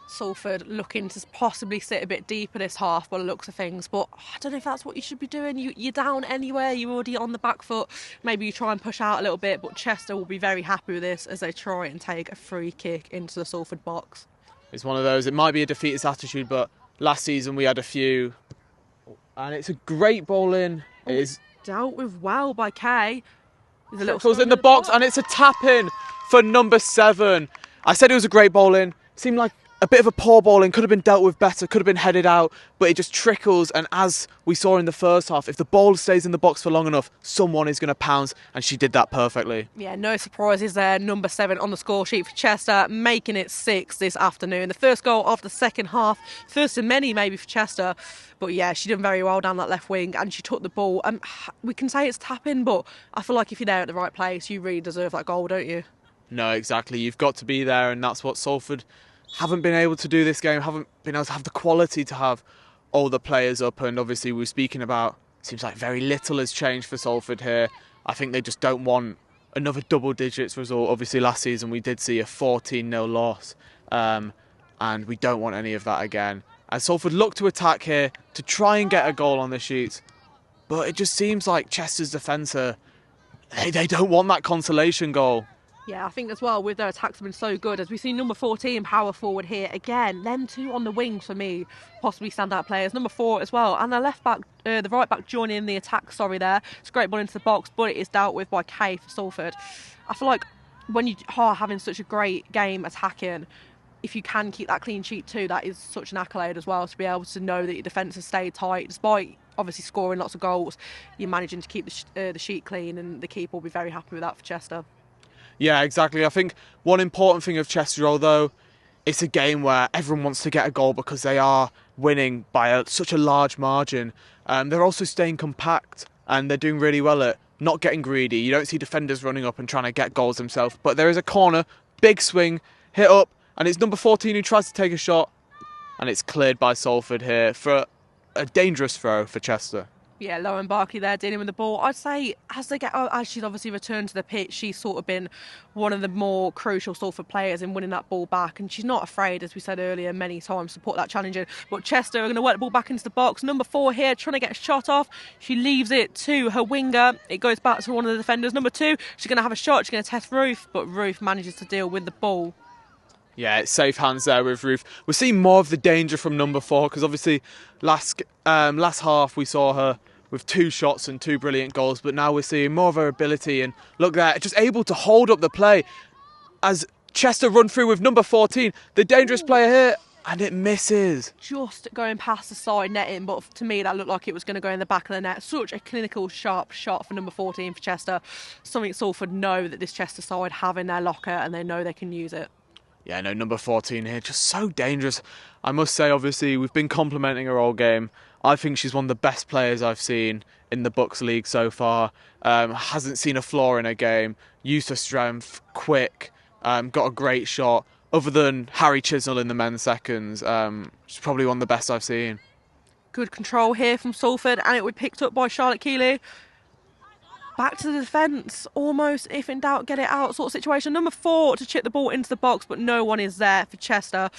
Salford looking to possibly sit a bit deeper this half by the looks of things, but I don't know if that's what you should be doing. You're down anywhere, you're already on the back foot. Maybe you try and push out a little bit, but Chester will be very happy with this as they try and take a free kick into the Salford box. It's one of those, it might be a defeatist attitude, but last season we had a few. And it's a great ball in It is dealt with well by Kay. There's a little Trickles in the box, and it's a tap-in for number 7. I said it was a great ball-in. Seemed like a bit of a poor ball-in. Could have been dealt with better, could have been headed out, but it just trickles, and as we saw in the first half, if the ball stays in the box for long enough, someone is going to pounce, and she did that perfectly. Yeah, no surprises there. Number 7 on the score sheet for Chester, making it 6 this afternoon. The first goal of the second half, first of many maybe for Chester. But yeah, she did very well down that left wing, and she took the ball. We can say it's tapping, but I feel like if you're there at the right place, you really deserve that goal, don't you? No, exactly. You've got to be there, and that's what Salford haven't been able to do this game, haven't been able to have the quality to have all the players up, and obviously we were speaking about, seems like very little has changed for Salford here. I think they just don't want another double digits result. Obviously last season we did see a 14-0 loss, and we don't want any of that again. And Salford look to attack here to try and get a goal on the sheet, but it just seems like Chester's defence, they don't want that consolation goal. Yeah, I think as well, with their attacks have been so good, as we see number 14 power forward here again. Them two on the wings for me, possibly standout players. Number 4 as well, and the left back, the right back joining in the attack. Sorry, there. It's a great ball into the box, but it is dealt with by Kay for Salford. I feel like when you are having such a great game attacking, if you can keep that clean sheet too, that is such an accolade as well, to be able to know that your defence has stayed tight despite obviously scoring lots of goals. You're managing to keep the sheet clean, and the keeper will be very happy with that for Chester. Yeah, exactly. I think one important thing of Chester, although it's a game where everyone wants to get a goal because they are winning by such a large margin, they're also staying compact, and they're doing really well at not getting greedy. You don't see defenders running up and trying to get goals themselves, but there is a corner, big swing, hit up, and it's number 14 who tries to take a shot, and it's cleared by Salford here for a dangerous throw for Chester. Yeah, Lauren Barkley there dealing with the ball. I'd say as she's obviously returned to the pitch, she's sort of been one of the more crucial Salford players in winning that ball back, and she's not afraid, as we said earlier, many times to put that challenge in. But Chester are going to work the ball back into the box. Number 4 here trying to get a shot off. She leaves it to her winger. It goes back to one of the defenders. Number 2, she's going to have a shot. She's going to test Ruth, but Ruth manages to deal with the ball. Yeah, it's safe hands there with Ruth. We're seeing more of the danger from number 4, because obviously last half we saw her with 2 shots and 2 brilliant goals, but now we're seeing more of her ability, and look there, just able to hold up the play as Chester run through with number 14, the dangerous player here, and it misses. Just going past the side netting, but to me that looked like it was going to go in the back of the net. Such a clinical, sharp shot for number 14 for Chester. Something Salford know that this Chester side have in their locker, and they know they can use it. Yeah, no, number 14 here, just so dangerous. I must say, obviously, we've been complimenting her all game. I think she's one of the best players I've seen in the Bucks League so far. Hasn't seen a flaw in her game. Used her strength, quick, got a great shot. Other than Harry Chisnell in the men's seconds, she's probably one of the best I've seen. Good control here from Salford, and it was picked up by Charlotte Keeley. Back to the defence, almost, if in doubt, get it out sort of situation. Number 4 to chip the ball into the box, but no one is there for Chester.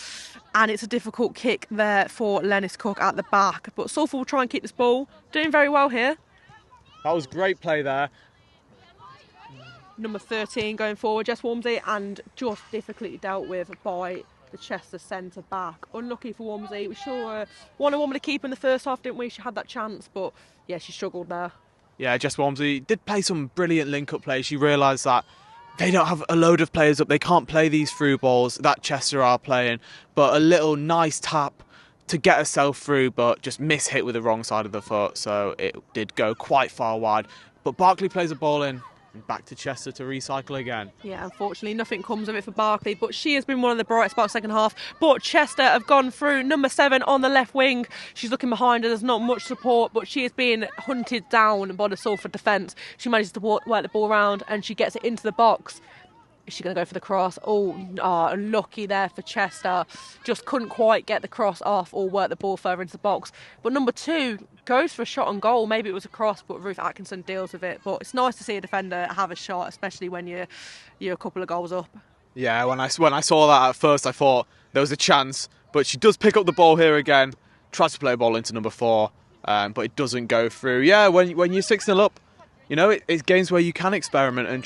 And it's a difficult kick there for Lennis Cook at the back. But Salford will try and keep this ball. Doing very well here. That was great play there. Number 13 going forward, Jess Walmsley, and just difficultly dealt with by the Chester centre back. Unlucky for Walmsley. We saw one-on-one with the keeper in the first half, didn't we? She had that chance, but yeah, she struggled there. Yeah, Jess Walmsley did play some brilliant link-up play. She realised that they don't have a load of players up. They can't play these through balls that Chester are playing. But a little nice tap to get herself through, but just miss-hit with the wrong side of the foot. So it did go quite far wide. But Barkley plays a ball in. Back to Chester to recycle again. Yeah, unfortunately nothing comes of it for Barkley, but she has been one of the bright spots second half. But Chester have gone through. Number 7 on the left wing, she's looking behind her, there's not much support, but she is being hunted down by the Salford defence. She manages to work the ball around, and she gets it into the box. Is she going to go for the cross? Unlucky there for Chester. Just couldn't quite get the cross off or work the ball further into the box. But number 2 goes for a shot on goal. Maybe it was a cross, but Ruth Atkinson deals with it. But it's nice to see a defender have a shot, especially when you're a couple of goals up. Yeah, when I saw that at first, I thought there was a chance. But she does pick up the ball here again. Tries to play a ball into number 4, but it doesn't go through. Yeah, when you're 6-0 up, you know, it's games where you can experiment and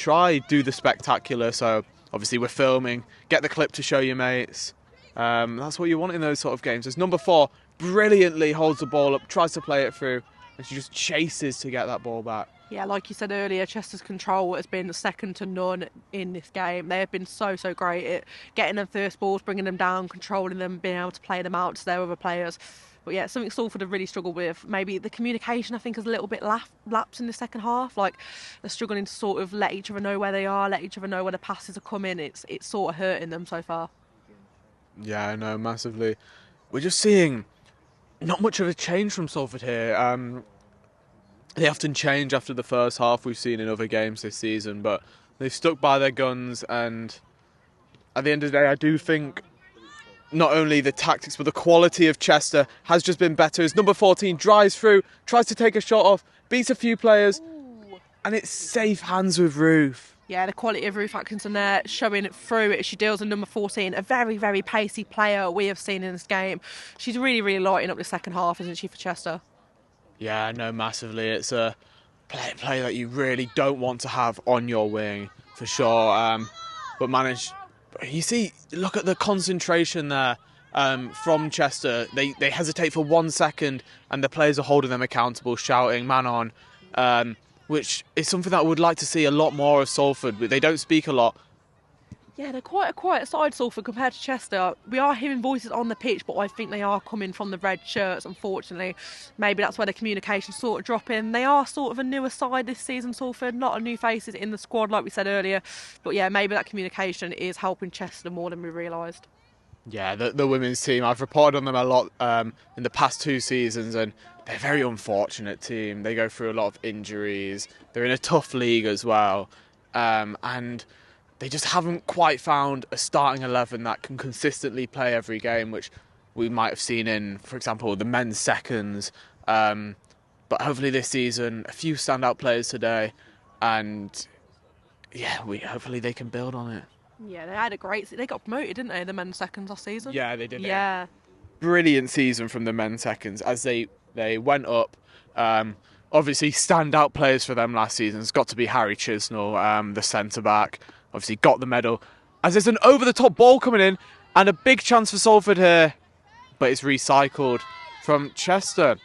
do the spectacular. So obviously we're filming, get the clip to show your mates. That's what you want in those sort of games. As number 4 brilliantly holds the ball up, tries to play it through, and she just chases to get that ball back. Yeah, like you said earlier, Chester's control has been second to none in this game. They have been so great at getting them first balls, bringing them down, controlling them, being able to play them out to their other players. But yeah, something Salford have really struggled with. Maybe the communication, I think, is a little bit lapsed in the second half. Like, they're struggling to sort of let each other know where they are, let each other know where the passes are coming. It's sort of hurting them so far. Yeah, I know, massively. We're just seeing not much of a change from Salford here. They often change after the first half, we've seen in other games this season, but they've stuck by their guns, and at the end of the day, I do think not only the tactics but the quality of Chester has just been better. As number 14 drives through, tries to take a shot off, beats a few players, and it's safe hands with Ruth. Yeah, the quality of Ruth Atkinson there, showing it through as she deals with number 14, a very pacey player we have seen in this game. She's really lighting up the second half, isn't she, for Chester? Yeah, no, massively. It's a play that you really don't want to have on your wing, for sure. You see, look at the concentration there from Chester. They hesitate for 1 second, and the players are holding them accountable, shouting, man on, which is something that I would like to see a lot more of Salford. They don't speak a lot. Yeah, they're quite a quiet side, Salford, compared to Chester. We are hearing voices on the pitch, but I think they are coming from the red shirts, unfortunately. Maybe that's where the communication sort of dropping. They are sort of a newer side this season, Salford. Not a new faces in the squad, like we said earlier. But yeah, maybe that communication is helping Chester more than we realised. Yeah, the women's team, I've reported on them a lot in the past 2 seasons, and they're a very unfortunate team. They go through a lot of injuries. They're in a tough league as well. And they just haven't quite found a starting 11 that can consistently play every game, which we might have seen in, for example, the men's seconds. But hopefully this season, a few standout players today, and yeah, hopefully they can build on it. Yeah, they got promoted, didn't they, the men's seconds last season? Yeah, they did. Yeah. Brilliant season from the men's seconds as they went up. Obviously, standout players for them last season has got to be Harry Chisnell, the centre-back. Obviously got the medal. As there's an over-the-top ball coming in, and a big chance for Salford here, but it's recycled from Chester.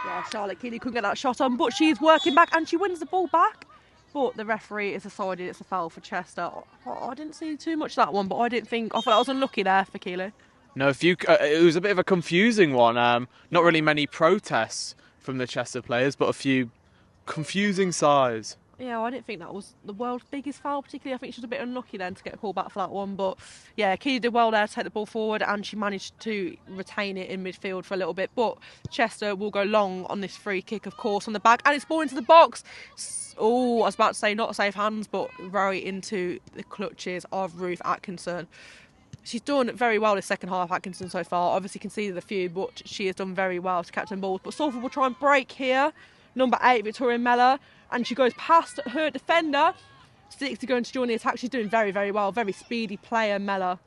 Yeah, Charlotte Keeley couldn't get that shot on, but she's working back and she wins the ball back. But the referee has decided it's a foul for Chester. I didn't see too much of that one, but I thought I was unlucky there for Keeley. No, it was a bit of a confusing one. Not really many protests from the Chester players, but a few confusing sighs. Yeah, I didn't think that was the world's biggest foul particularly. I think she was a bit unlucky then to get a call back for that one. But yeah, Keeley did well there to take the ball forward, and she managed to retain it in midfield for a little bit. But Chester will go long on this free kick, of course, on the back, and it's ball into the box. Oh, I was about to say not safe hands, but right into the clutches of Ruth Atkinson. She's done very well this second half, Atkinson, so far. Obviously conceded a few, but she has done very well to captain balls. But Salford will try and break here. Number 8, Victoria Mellor, and she goes past her defender. 60 going to join the attack. She's doing very well. Very speedy player, Mellor.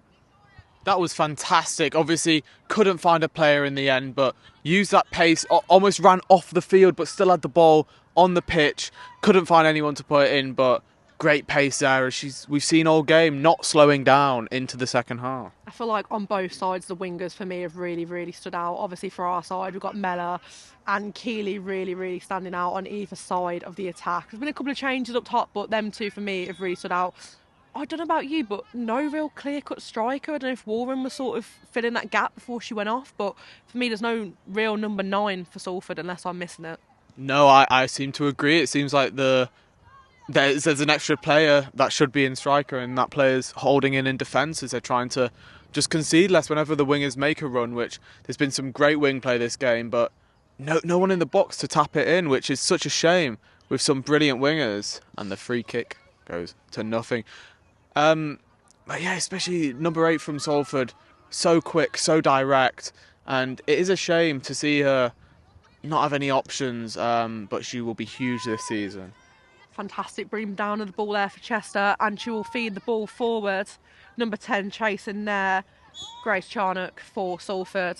That was fantastic. Obviously, couldn't find a player in the end, but used that pace, almost ran off the field, but still had the ball on the pitch. Couldn't find anyone to put it in, but great pace there. We've seen all game not slowing down into the second half. I feel like on both sides, the wingers for me have really stood out. Obviously, for our side, we've got Mellor and Keeley really standing out on either side of the attack. There's been a couple of changes up top, but them two for me have really stood out. I don't know about you, but no real clear-cut striker. I don't know if Warren was sort of filling that gap before she went off, but for me, there's no real number 9 for Salford unless I'm missing it. No, I seem to agree. It seems like there's an extra player that should be in striker, and that player's holding in defence as they're trying to just concede less whenever the wingers make a run, which there's been some great wing play this game, but no one in the box to tap it in, which is such a shame with some brilliant wingers, and the free kick goes to nothing. But yeah, especially number 8 from Salford, so quick, so direct, and it is a shame to see her not have any options, but she will be huge this season. Fantastic bring down of the ball there for Chester, and she will feed the ball forward. Number 10 chasing there, Grace Charnock for Salford.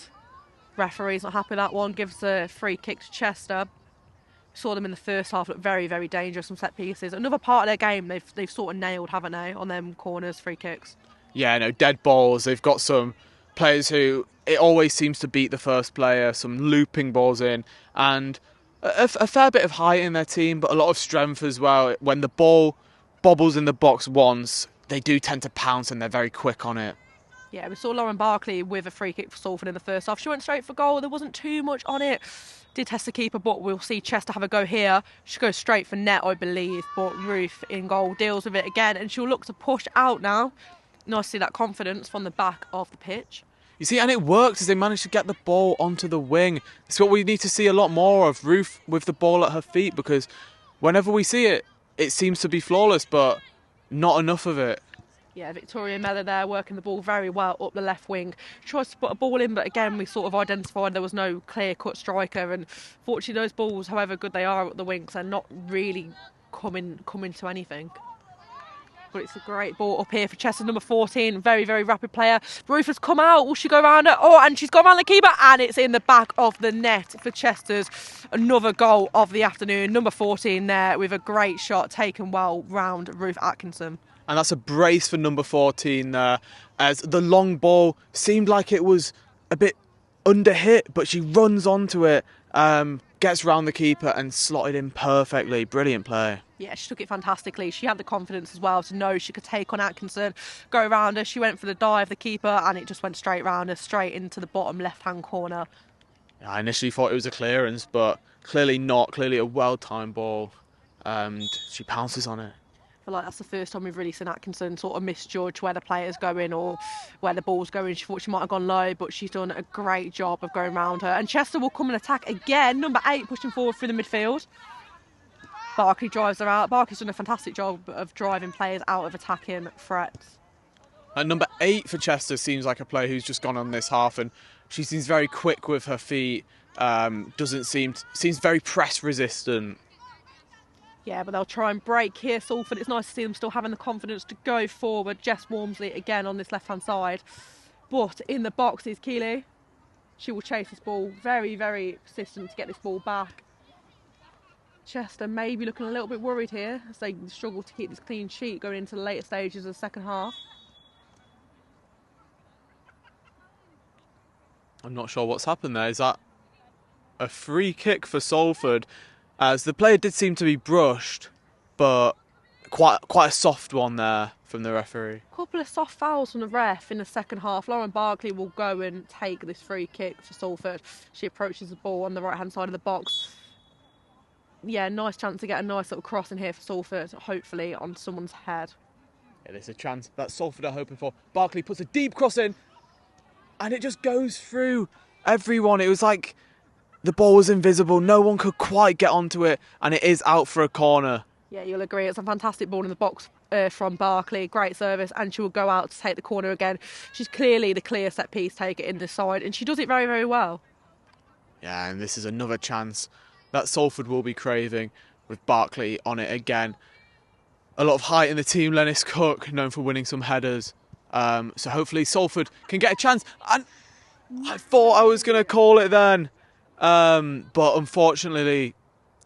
Referee's not happy with that one, gives a free kick to Chester. Saw them in the first half look very dangerous from set pieces. Another part of their game they've sort of nailed, haven't they, on them corners, free kicks. Yeah, no, dead balls. They've got some players who it always seems to beat the first player, some looping balls in, and a fair bit of height in their team, but a lot of strength as well. When the ball bobbles in the box once, they do tend to pounce and they're very quick on it. Yeah, we saw Lauren Barkley with a free kick for Salford in the first half. She went straight for goal. There wasn't too much on it. Did test the keeper, but we'll see Chester have a go here. She goes straight for net, I believe, but Ruth in goal deals with it again, and she'll look to push out now. Nice to see that confidence from the back of the pitch. You see, and it worked as they managed to get the ball onto the wing. It's what we need to see a lot more of, Ruth with the ball at her feet, because whenever we see it, it seems to be flawless, but not enough of it. Yeah, Victoria Mellor there working the ball very well up the left wing. Tries to put a ball in, but again, we sort of identified there was no clear-cut striker. And fortunately, those balls, however good they are at the wings, are not really coming to anything. But it's a great ball up here for Chester, number 14. Very, very rapid player. Ruth has come out. Will she go around her? Oh, and she's gone around the keeper. And it's in the back of the net for Chester's. Another goal of the afternoon. Number 14 there with a great shot taken well round Ruth Atkinson. And that's a brace for number 14 there, as the long ball seemed like it was a bit under hit, but she runs onto it, gets round the keeper and slotted in perfectly. Brilliant play. Yeah, she took it fantastically. She had the confidence as well to know she could take on Atkinson, go around her. She went for the dive, the keeper, and it just went straight round her, straight into the bottom left-hand corner. I initially thought it was a clearance, but clearly not. Clearly a well-timed ball, and she pounces on it. I feel like that's the first time we've really seen Atkinson sort of misjudge where the player's going or where the ball's going. She thought she might have gone low, but she's done a great job of going round her. And Chester will come and attack again. Number 8 pushing forward through the midfield. Barkley drives her out. Barkley's done a fantastic job of driving players out of attacking threats. And number 8 for Chester seems like a player who's just gone on this half, and she seems very quick with her feet. Seems very press resistant. Yeah, but they'll try and break here, Salford. It's nice to see them still having the confidence to go forward. Jess Walmsley again on this left-hand side. But in the box is Keeley. She will chase this ball. Very, very persistent to get this ball back. Chester may be looking a little bit worried here as they struggle to keep this clean sheet going into the later stages of the second half. I'm not sure what's happened there. Is that a free kick for Salford? As the player did seem to be brushed, but quite a soft one there from the referee. A couple of soft fouls from the ref in the second half. Lauren Barkley will go and take this free kick for Salford. She approaches the ball on the right-hand side of the box. Yeah, nice chance to get a nice little cross in here for Salford, hopefully on someone's head. Yeah, there's a chance that Salford are hoping for. Barkley puts a deep cross in, and it just goes through everyone. It was like the ball was invisible. No one could quite get onto it, and it is out for a corner. Yeah, you'll agree. It's a fantastic ball in the box from Barkley. Great service, and she will go out to take the corner again. She's clearly the clear set-piece taker in this side, and she does it very, very well. Yeah, and this is another chance that Salford will be craving with Barkley on it again. A lot of height in the team. Lennis Cook, known for winning some headers. So hopefully Salford can get a chance. And I thought I was going to call it then. But unfortunately,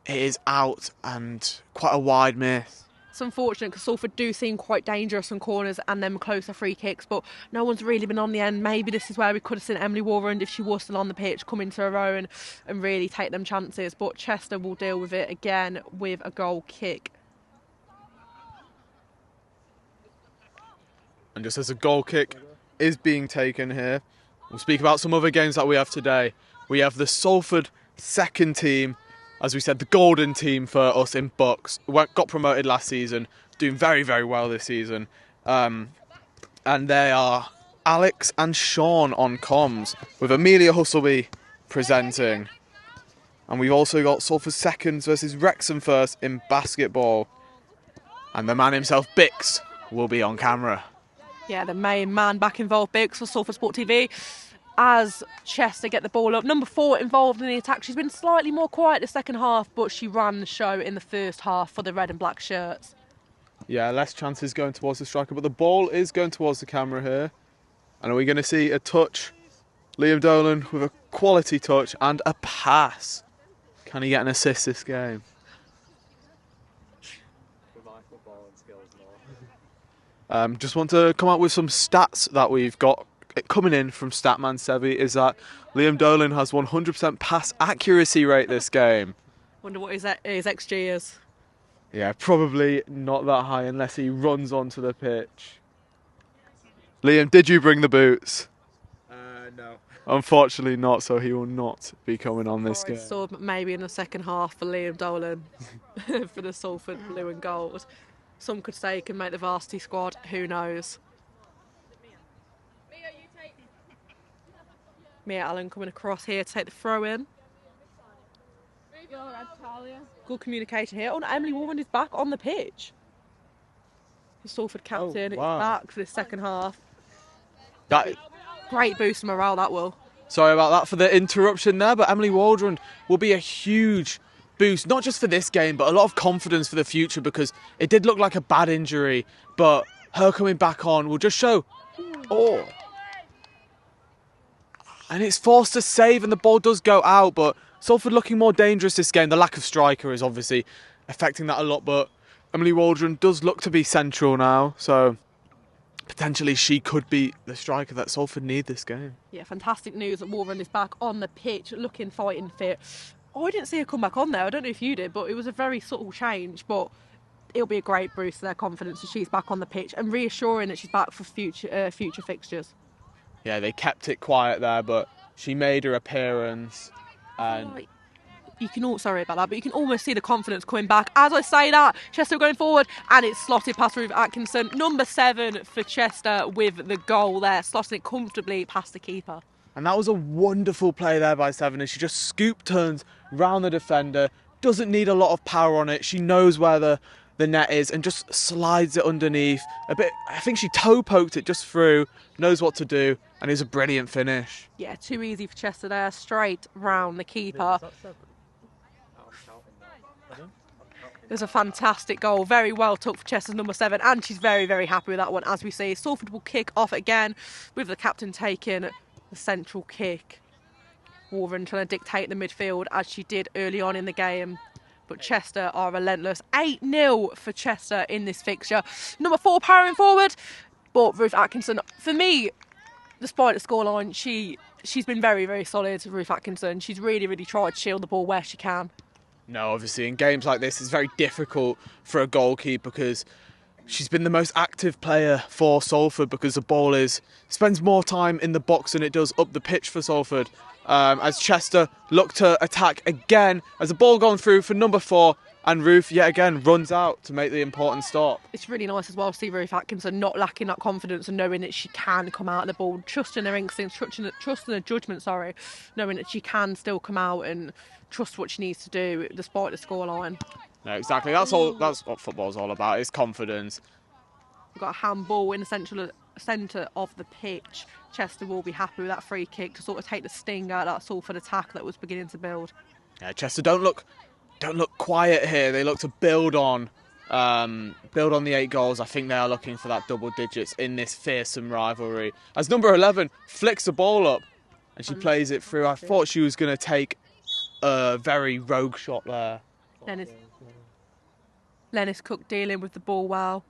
it is out and quite a wide miss. It's unfortunate because Salford do seem quite dangerous on corners and then closer free kicks, but no one's really been on the end. Maybe this is where we could have seen Emily Warren, if she was still on the pitch, come into her own and really take them chances. But Chester will deal with it again with a goal kick. And just as a goal kick is being taken here, we'll speak about some other games that we have today. We have the Salford second team, as we said, the golden team for us in Bucks. Got promoted last season, doing very, very well this season. And they are Alex and Sean on comms, with Amelia Husselby presenting. And we've also got Salford seconds versus Wrexham first in basketball. And the man himself, Bix, will be on camera. Yeah, the main man back involved, Bix, for Salford Sport TV. As Chester get the ball up. Number 4 involved in the attack. She's been slightly more quiet the second half, but she ran the show in the first half for the red and black shirts. Yeah, less chances going towards the striker, but the ball is going towards the camera here. And are we going to see a touch? Liam Dolan with a quality touch and a pass. Can he get an assist this game? Just want to come up with some stats that we've got coming in from Statman Sevi. Is that Liam Dolan has 100% pass accuracy rate this game. Wonder what his XG is. Yeah, probably not that high unless he runs onto the pitch. Liam, did you bring the boots? No. Unfortunately not, so he will not be coming on this game. So maybe in the second half for Liam Dolan for the Salford blue and gold. Some could say he can make the varsity squad, who knows. Mia Allen coming across here to take the throw in. Good communication here. Oh, no, Emily Warren is back on the pitch. The Salford captain is back for the second half. Great boost of morale, that will. Sorry about that for the interruption there, but Emily Waldron will be a huge boost, not just for this game, but a lot of confidence for the future, because it did look like a bad injury, but her coming back on will just show. Oh. And it's forced to save, and the ball does go out, but Salford looking more dangerous this game. The lack of striker is obviously affecting that a lot, but Emily Waldron does look to be central now, so potentially she could be the striker that Salford need this game. Yeah, fantastic news that Warren is back on the pitch, looking fighting fit. Oh, I didn't see her come back on there. I don't know if you did, but it was a very subtle change. But it'll be a great boost to their confidence that she's back on the pitch and reassuring that she's back for future fixtures. Yeah, they kept it quiet there, but she made her appearance. And you can but you can almost see the confidence coming back. As I say that, Chester going forward, and it's slotted past Ruth Atkinson. Number 7 for Chester with the goal there, slotting it comfortably past the keeper. And that was a wonderful play there by 7, as she just scoop turns round the defender, doesn't need a lot of power on it. She knows where the net is and just slides it underneath. A bit, I think she toe poked it just through, knows what to do, and it's a brilliant finish. Yeah, too easy for Chester there, straight round the keeper. It was a fantastic goal, very well took for Chester's number 7, and she's very, very happy with that one, as we see. Salford will kick off again with the captain taking the central kick. Warren trying to dictate the midfield as she did early on in the game. But Chester are relentless. 8-0 for Chester in this fixture. Number 4 powering forward. But Ruth Atkinson, for me, despite the scoreline, she's been very, very solid, Ruth Atkinson. She's really, really tried to shield the ball where she can. No, obviously, in games like this, it's very difficult for a goalkeeper because she's been the most active player for Salford, because the ball spends more time in the box than it does up the pitch for Salford. As Chester look to attack again, as the ball going through for number 4, and Ruth yet again runs out to make the important stop. It's really nice as well to see Ruth Atkinson not lacking that confidence and knowing that she can come out of the ball, trusting her instincts, trusting her judgment, knowing that she can still come out and trust what she needs to do despite the scoreline. No, exactly. That's what football's all about. It's confidence. We've got a handball in the centre of the pitch. Chester will be happy with that free kick to sort of take the sting out of that Salford attack that was beginning to build. Yeah, Chester don't look quiet here. They look to build on the 8 goals. I think they are looking for that double digits in this fearsome rivalry. As number 11 flicks the ball up and she plays it through. I thought she was going to take a very rogue shot there. Lennis Cook dealing with the ball well.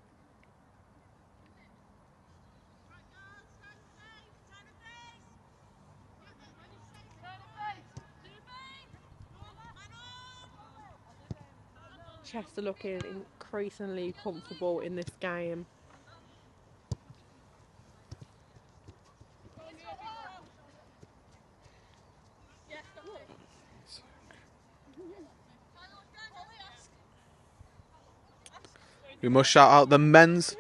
Chester looking increasingly comfortable in this game. We must shout out the men's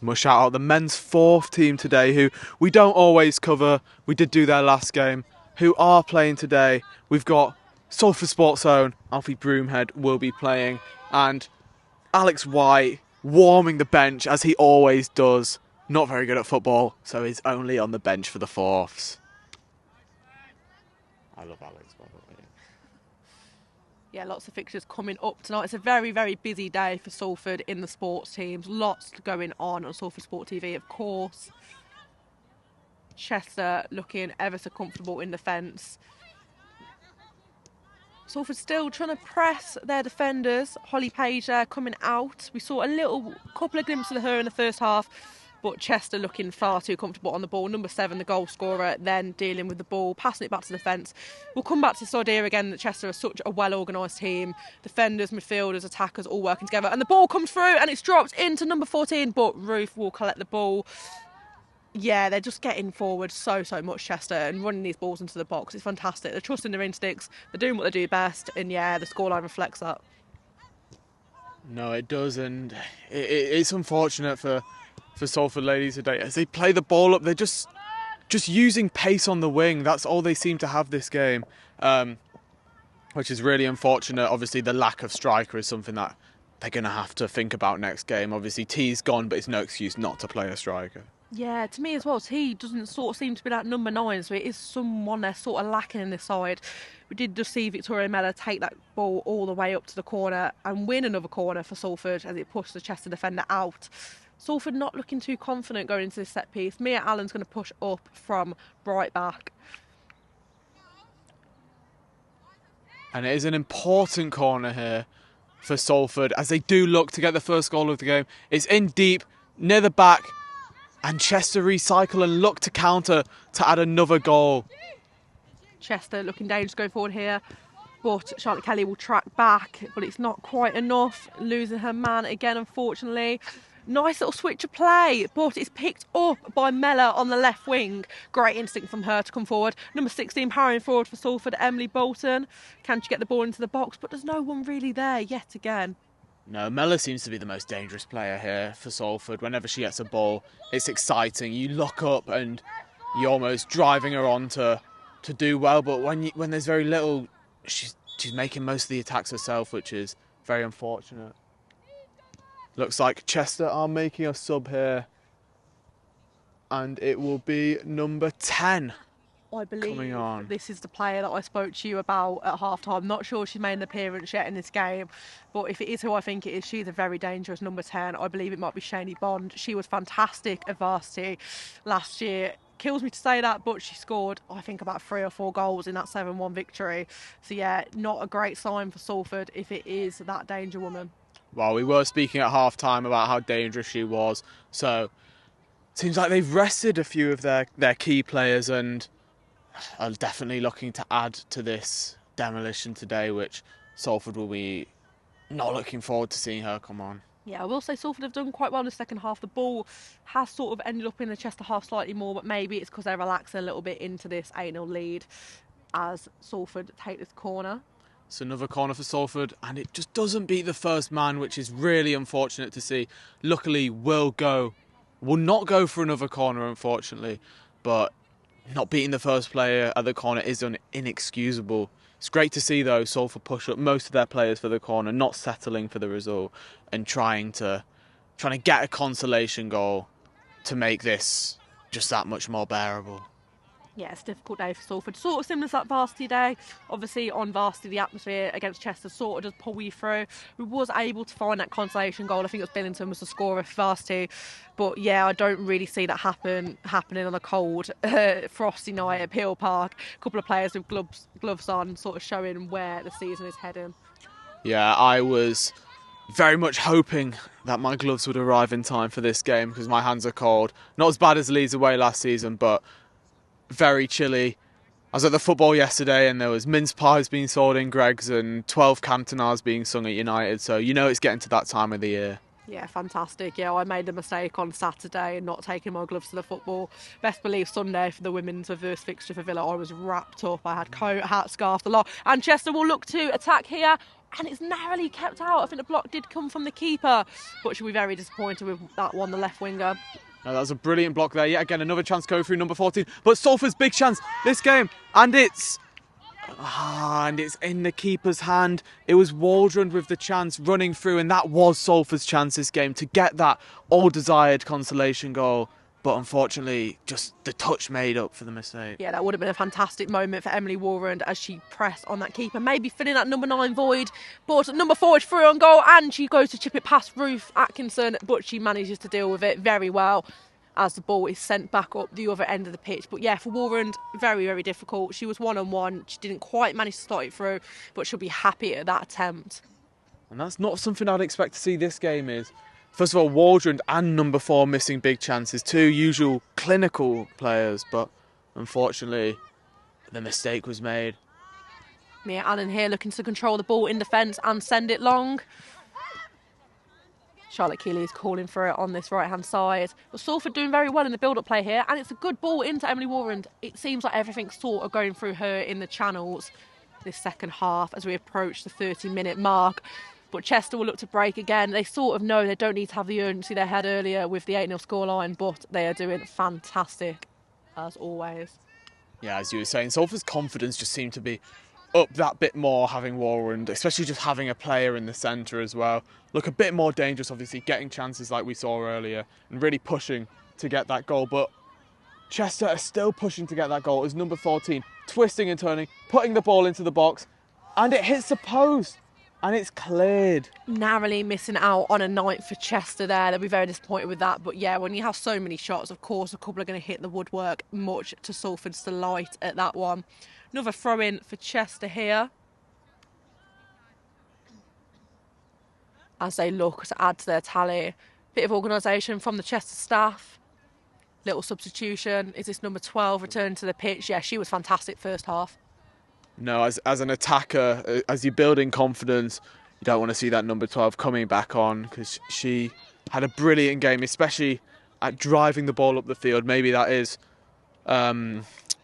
4th team today, who we don't always cover. We did do their last game, who are playing today. We've got Salford Sports Zone, Alfie Broomhead will be playing, and Alex White warming the bench as he always does. Not very good at football, so he's only on the bench for the 4ths. I love Alex, by the way. Yeah, lots of fixtures coming up tonight. It's a very, very busy day for Salford in the sports teams. Lots going on Salford Sport TV, of course. Chester looking ever so comfortable in defence. Salford still trying to press their defenders. Holly Page there coming out. We saw a couple of glimpses of her in the first half, but Chester looking far too comfortable on the ball. Number 7, the goal scorer, then dealing with the ball, passing it back to the defence. We'll come back to this idea again that Chester are such a well-organised team. Defenders, midfielders, attackers all working together. And the ball comes through and it's dropped into number 14, but Ruth will collect the ball. Yeah, they're just getting forward so much, Chester, and running these balls into the box. It's fantastic. They're trusting their instincts. They're doing what they do best. And yeah, the scoreline reflects that. No, it does, and it's unfortunate for Salford ladies today. As they play the ball up, they're just using pace on the wing. That's all they seem to have this game, which is really unfortunate. Obviously, the lack of striker is something that they're going to have to think about next game. Obviously, T's gone, but it's no excuse not to play a striker. Yeah, to me as well, T doesn't sort of seem to be that number 9, so it is someone they're sort of lacking in this side. We did just see Victoria Mellor take that ball all the way up to the corner and win another corner for Salford as it pushed the Chester defender out. Salford not looking too confident going into this set piece. Mia Allen's going to push up from right back. And it is an important corner here for Salford as they do look to get the first goal of the game. It's in deep, near the back, and Chester recycle and look to counter to add another goal. Chester looking dangerous going forward here, but Charlotte Kelly will track back, but it's not quite enough. Losing her man again, unfortunately. Nice little switch of play, but it's picked up by Mellor on the left wing. Great instinct from her to come forward. Number 16 powering forward for Salford, Emily Bolton. Can she get the ball into the box? But there's no one really there yet again. No, Mellor seems to be the most dangerous player here for Salford. Whenever she gets a ball, it's exciting. You look up and you're almost driving her on to do well. But when there's very little, she's making most of the attacks herself, which is very unfortunate. Looks like Chester are making a sub here. And it will be number 10. I believe coming on. This is the player that I spoke to you about at half-time. Not sure she's made an appearance yet in this game, but if it is who I think it is, she's a very dangerous number 10. I believe it might be Shani Bond. She was fantastic at varsity last year. Kills me to say that, but she scored, I think, about 3 or 4 goals in that 7-1 victory. So yeah, not a great sign for Salford if it is that danger woman. Well, we were speaking at half-time about how dangerous she was, so seems like they've rested a few of their key players and are definitely looking to add to this demolition today, which Salford will be not looking forward to seeing her come on. Yeah, I will say Salford have done quite well in the second half. The ball has sort of ended up in the Chester half slightly more, but maybe it's because they're relaxing a little bit into this 8-0 lead as Salford take this corner. It's another corner for Salford, and it just doesn't beat the first man, which is really unfortunate to see. Luckily, will not go for another corner, unfortunately, but not beating the first player at the corner is inexcusable. It's great to see, though, Salford push up most of their players for the corner, not settling for the result and trying to get a consolation goal to make this just that much more bearable. Yeah, it's a difficult day for Salford. Sort of similar to that varsity day. Obviously, on varsity, the atmosphere against Chester sort of does pull you through. We was able to find that consolation goal. I think it was Billington was the scorer for varsity. But yeah, I don't really see that happening on a cold, frosty night at Peel Park. A couple of players with gloves on, sort of showing where the season is heading. Yeah, I was very much hoping that my gloves would arrive in time for this game because my hands are cold. Not as bad as Leeds away last season, but very chilly. I was at the football yesterday and there was mince pies being sold in Greggs and 12 cantonars being sung at United, so you know it's getting to that time of the year. Yeah, fantastic. Yeah, I made the mistake on Saturday and not taking my gloves to the football. Best believe Sunday for the women's reverse fixture for Villa, I was wrapped up. I had coat, hat, scarf, the lot. And Chester will look to attack here, and it's narrowly kept out. I think the block did come from the keeper, but she'll be very disappointed with that one, the left winger. No, that was a brilliant block there. Yet again, another chance going through number 14. But Salford's big chance this game. And it's in the keeper's hand. It was Waldron with the chance running through. And that was Salford's chance this game to get that all-desired consolation goal. But unfortunately, just the touch made up for the mistake. Yeah, that would have been a fantastic moment for Emily Warren as she pressed on that keeper, maybe filling that number 9 void. But number 4 is through on goal and she goes to chip it past Ruth Atkinson, but she manages to deal with it very well as the ball is sent back up the other end of the pitch. But yeah, for Warren, very, very difficult. She was 1-on-1. She didn't quite manage to slot it through, but she'll be happy at that attempt. And that's not something I'd expect to see this game is first of all, Waldron and number 4 missing big chances. 2 usual clinical players, but unfortunately the mistake was made. Mia Allen here looking to control the ball in defence and send it long. Charlotte Keeley is calling for it on this right-hand side. But Salford doing very well in the build-up play here, and it's a good ball into Emily Warren. It seems like everything's sort of going through her in the channels this second half as we approach the 30-minute mark. But Chester will look to break again. They sort of know they don't need to have the urgency they had earlier with the 8-0 scoreline, but they are doing fantastic, as always. Yeah, as you were saying, Salford's confidence just seemed to be up that bit more having Warren, especially just having a player in the centre as well. Look a bit more dangerous, obviously, getting chances like we saw earlier and really pushing to get that goal. But Chester are still pushing to get that goal as number 14, twisting and turning, putting the ball into the box, and it hits the post and it's cleared. Narrowly missing out on a night for Chester there. They'll be very disappointed with that. But yeah, when you have so many shots, of course, a couple are going to hit the woodwork, much to Salford's delight at that one. Another throw-in for Chester here, as they look to add to their tally. Bit of organisation from the Chester staff. Little substitution. Is this number 12 returning to the pitch? Yeah, she was fantastic first half. No, as an attacker, as you're building confidence, you don't want to see that number 12 coming back on, because she had a brilliant game, especially at driving the ball up the field. Maybe that is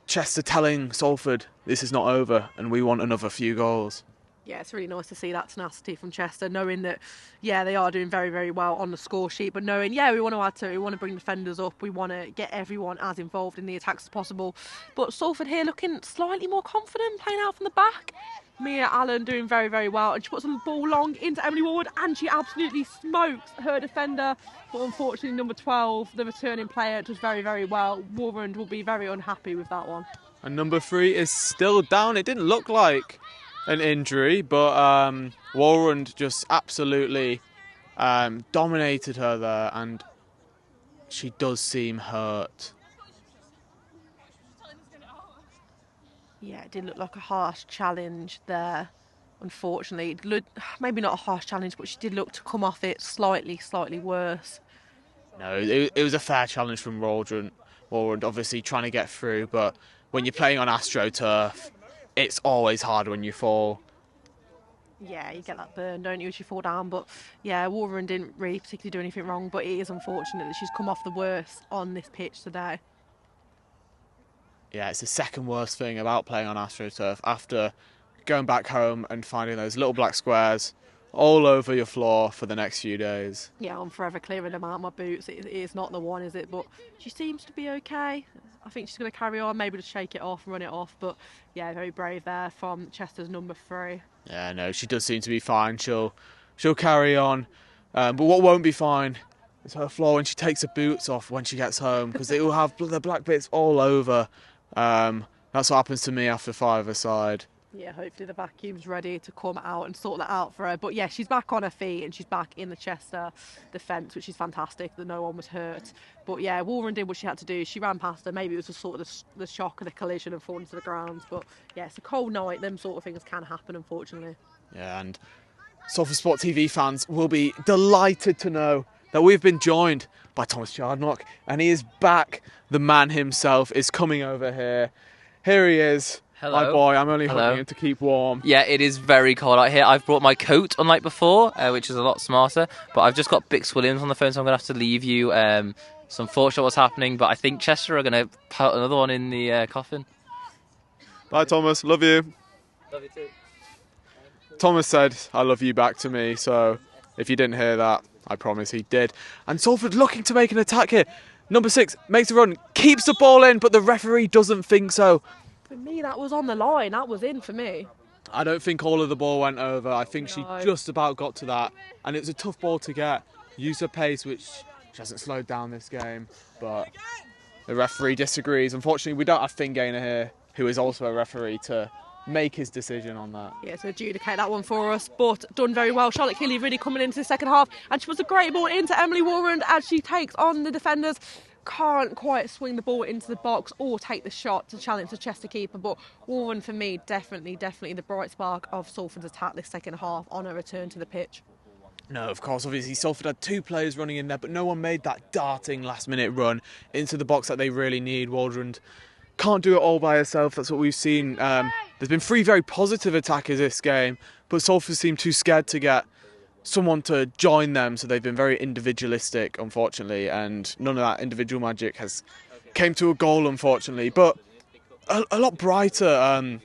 Chester telling Salford this is not over and we want another few goals. Yeah, it's really nice to see that tenacity from Chester, knowing that, yeah, they are doing very, very well on the score sheet, but knowing, yeah, we want to add to it, we want to bring defenders up, we want to get everyone as involved in the attacks as possible. But Salford here looking slightly more confident, playing out from the back. Mia Allen doing very, very well, and she puts the ball long into Emily Ward, and she absolutely smokes her defender. But unfortunately, number 12, the returning player, does very, very well. Warren will be very unhappy with that one. And number 3 is still down. It didn't look like an injury, but Warren just absolutely dominated her there, and she does seem hurt. Yeah, it did look like a harsh challenge there, unfortunately. Maybe not a harsh challenge, but she did look to come off it slightly worse. No, it was a fair challenge from Warren, obviously trying to get through, but when you're playing on AstroTurf, it's always hard when you fall. Yeah, you get that burn, don't you, as you fall down. But yeah, Warren didn't really particularly do anything wrong, but it is unfortunate that she's come off the worst on this pitch today. Yeah, it's the second worst thing about playing on AstroTurf after going back home and finding those little black squares all over your floor for the next few days. Yeah, I'm forever clearing them out of my boots. It is not the one, is it? But she seems to be okay. I think she's going to carry on, maybe just shake it off, run it off. But yeah, very brave there from Chester's number 3. Yeah, no, she does seem to be fine. She'll carry on. But what won't be fine is her floor when she takes her boots off when she gets home, because it will have the black bits all over. That's what happens to me after 5-a-side. Yeah, hopefully the vacuum's ready to come out and sort that out for her. But yeah, she's back on her feet and she's back in the Chester defence, which is fantastic that no one was hurt. But yeah, Warren did what she had to do. She ran past her. Maybe it was just sort of the shock of the collision and falling to the ground. But yeah, it's a cold night. Them sort of things can happen, unfortunately. Yeah, and Salford Sport TV fans will be delighted to know that we've been joined by Thomas Charnock, and he is back. The man himself is coming over here. Here he is. Hello. My boy, I'm only hugging him to keep warm. Yeah, it is very cold out here. I've brought my coat, unlike before, which is a lot smarter. But I've just got Bix Williams on the phone, so I'm going to have to leave you. It's unfortunate what's happening, but I think Chester are going to put another one in the coffin. Bye, Thomas. Love you. Love you too. Thomas said, I love you back to me, so if you didn't hear that, I promise he did. And Salford looking to make an attack here. Number 6 makes a run, keeps the ball in, but the referee doesn't think so. For me, that was on the line. That was in for me. I don't think all of the ball went over. I think she just about got to that. And it was a tough ball to get. Use her pace, which she hasn't slowed down this game. But the referee disagrees. Unfortunately, we don't have Finn Gaynor here, who is also a referee, to make his decision on that. Yeah, so adjudicate that one for us, but done very well. Charlotte Keeley really coming into the second half, and she puts a great ball into Emily Warren as she takes on the defenders. Can't quite swing the ball into the box or take the shot to challenge the Chester keeper, but Warren, for me, definitely the bright spark of Salford's attack this second half on a return to the pitch. No, of course, obviously Salford had 2 players running in there, but no one made that darting last-minute run into the box that they really need. Waldron can't do it all by herself. That's what we've seen. There's been 3 very positive attackers this game, but Salford seem too scared to get someone to join them, so they've been very individualistic, unfortunately, and none of that individual magic has came to a goal, unfortunately. But a lot brighter.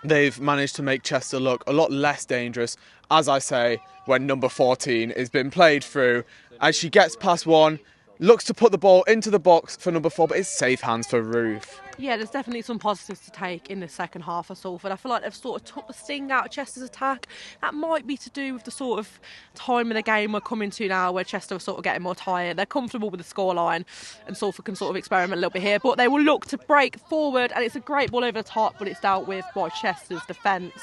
They've managed to make Chester look a lot less dangerous, as I say, when number 14 has been played through. As she gets past one, looks to put the ball into the box for number 4, but it's safe hands for Ruth. Yeah, there's definitely some positives to take in the second half of Salford. I feel like they've sort of took the sting out of Chester's attack. That might be to do with the sort of time of the game we're coming to now, where Chester are sort of getting more tired. They're comfortable with the scoreline, and Salford can sort of experiment a little bit here. But they will look to break forward, and it's a great ball over the top, but it's dealt with by Chester's defence.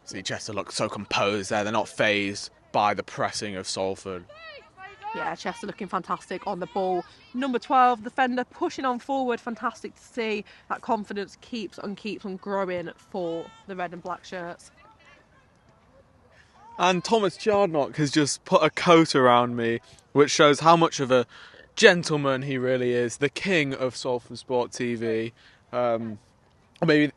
See, Chester looks so composed there. They're not fazed by the pressing of Salford. Yeah, Chester looking fantastic on the ball. Number 12, defender, pushing on forward. Fantastic to see. That confidence keeps on growing for the red and black shirts. And Thomas Charnock has just put a coat around me, which shows how much of a gentleman he really is. The king of Salford Sport TV. Maybe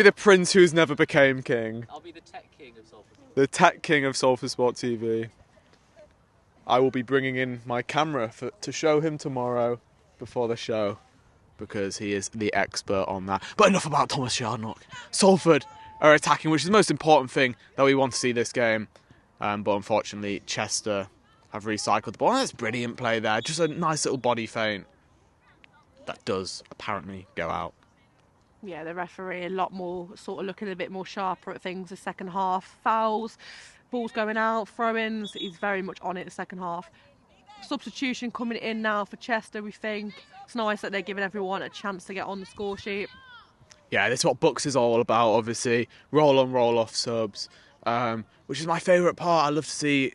the prince who's never became king. I'll be the tech king of Salford. The tech king of Salford Sport TV. I will be bringing in my camera to show him tomorrow before the show, because he is the expert on that. But enough about Thomas Charnock. Salford are attacking, which is the most important thing that we want to see this game. But unfortunately, Chester have recycled the ball. That's brilliant play there. Just a nice little body feint that does apparently go out. Yeah, the referee a lot more sort of looking a bit more sharper at things the second half. Fouls, balls going out, throw-ins. He's very much on it the second half. Substitution coming in now for Chester, we think. It's nice that they're giving everyone a chance to get on the score sheet. Yeah, this is what Bucks is all about, obviously. Roll on, roll off subs, which is my favourite part. I love to see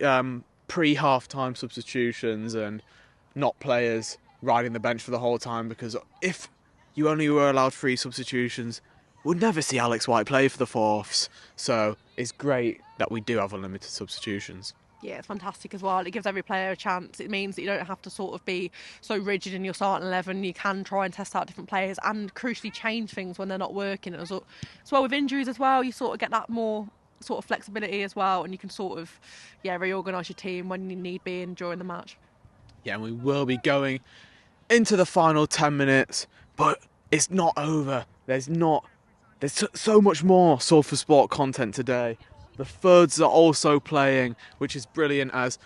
pre-half-time substitutions and not players riding the bench for the whole time, because if you only were allowed 3 substitutions, we'd never see Alex White play for the fourths. So it's great that we do have unlimited substitutions. Yeah, it's fantastic as well. It gives every player a chance. It means that you don't have to sort of be so rigid in your starting 11. You can try and test out different players and crucially change things when they're not working. As well with injuries as well, you sort of get that more sort of flexibility as well, and you can sort of reorganise your team when you need be during the match. Yeah, and we will be going into the final 10 minutes, but it's not over. There's so much more Salford Sport content today. The thirds are also playing, which is brilliant, as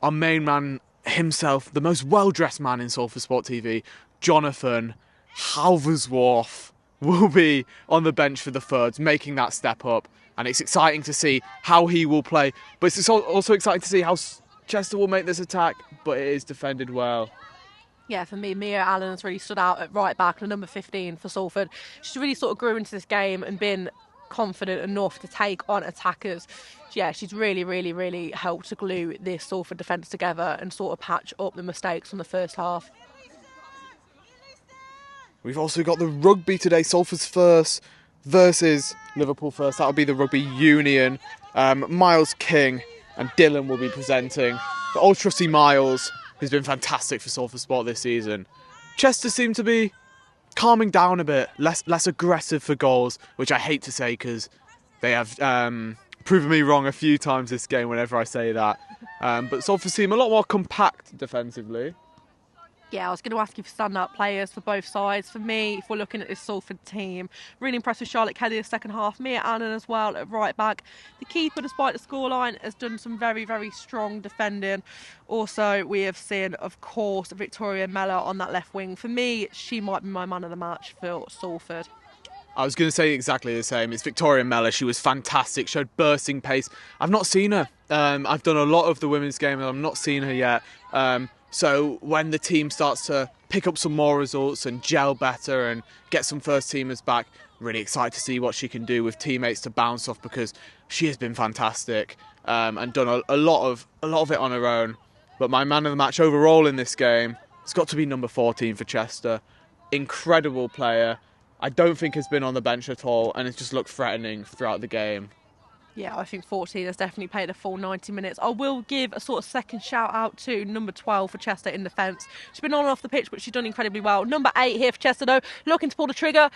our main man himself, the most well-dressed man in Salford Sport TV, Jonathan Halversworth, will be on the bench for the thirds, making that step up. And it's exciting to see how he will play. But it's also exciting to see how Chester will make this attack, but it is defended well. Yeah, for me, Mia Allen has really stood out at right back, the number 15 for Salford. She's really sort of grew into this game and been confident enough to take on attackers. Yeah, she's really, really, really helped to glue this Salford defence together and sort of patch up the mistakes from the first half. We've also got the rugby today, Salford's first versus Liverpool first. That'll be the rugby union. Miles King and Dylan will be presenting. The old trusty Miles, who's been fantastic for Salford Sport this season. Chester seem to be calming down a bit, less aggressive for goals, which I hate to say because they have proven me wrong a few times this game whenever I say that. But Salford seem a lot more compact defensively. Yeah, I was going to ask you for stand-up players for both sides. For me, if we're looking at this Salford team, really impressed with Charlotte Kelly in the second half. Mia Allen as well at right back. The keeper, despite the scoreline, has done some very, very strong defending. Also, we have seen, of course, Victoria Mellor on that left wing. For me, she might be my man of the match for Salford. I was going to say exactly the same. It's Victoria Mellor. She was fantastic, showed bursting pace. I've not seen her. I've done a lot of the women's game and I've not seen her yet. So when the team starts to pick up some more results and gel better and get some first teamers back, really excited to see what she can do with teammates to bounce off, because she has been fantastic and done a lot of it on her own. But my man of the match overall in this game has got to be number 14 for Chester. Incredible player. I don't think has been on the bench at all and has just looked threatening throughout the game. Yeah, I think 14 has definitely played a full 90 minutes. I will give a sort of second shout out to number 12 for Chester in defence. She's been on and off the pitch, but she's done incredibly well. Number 8 here for Chester, though, looking to pull the trigger.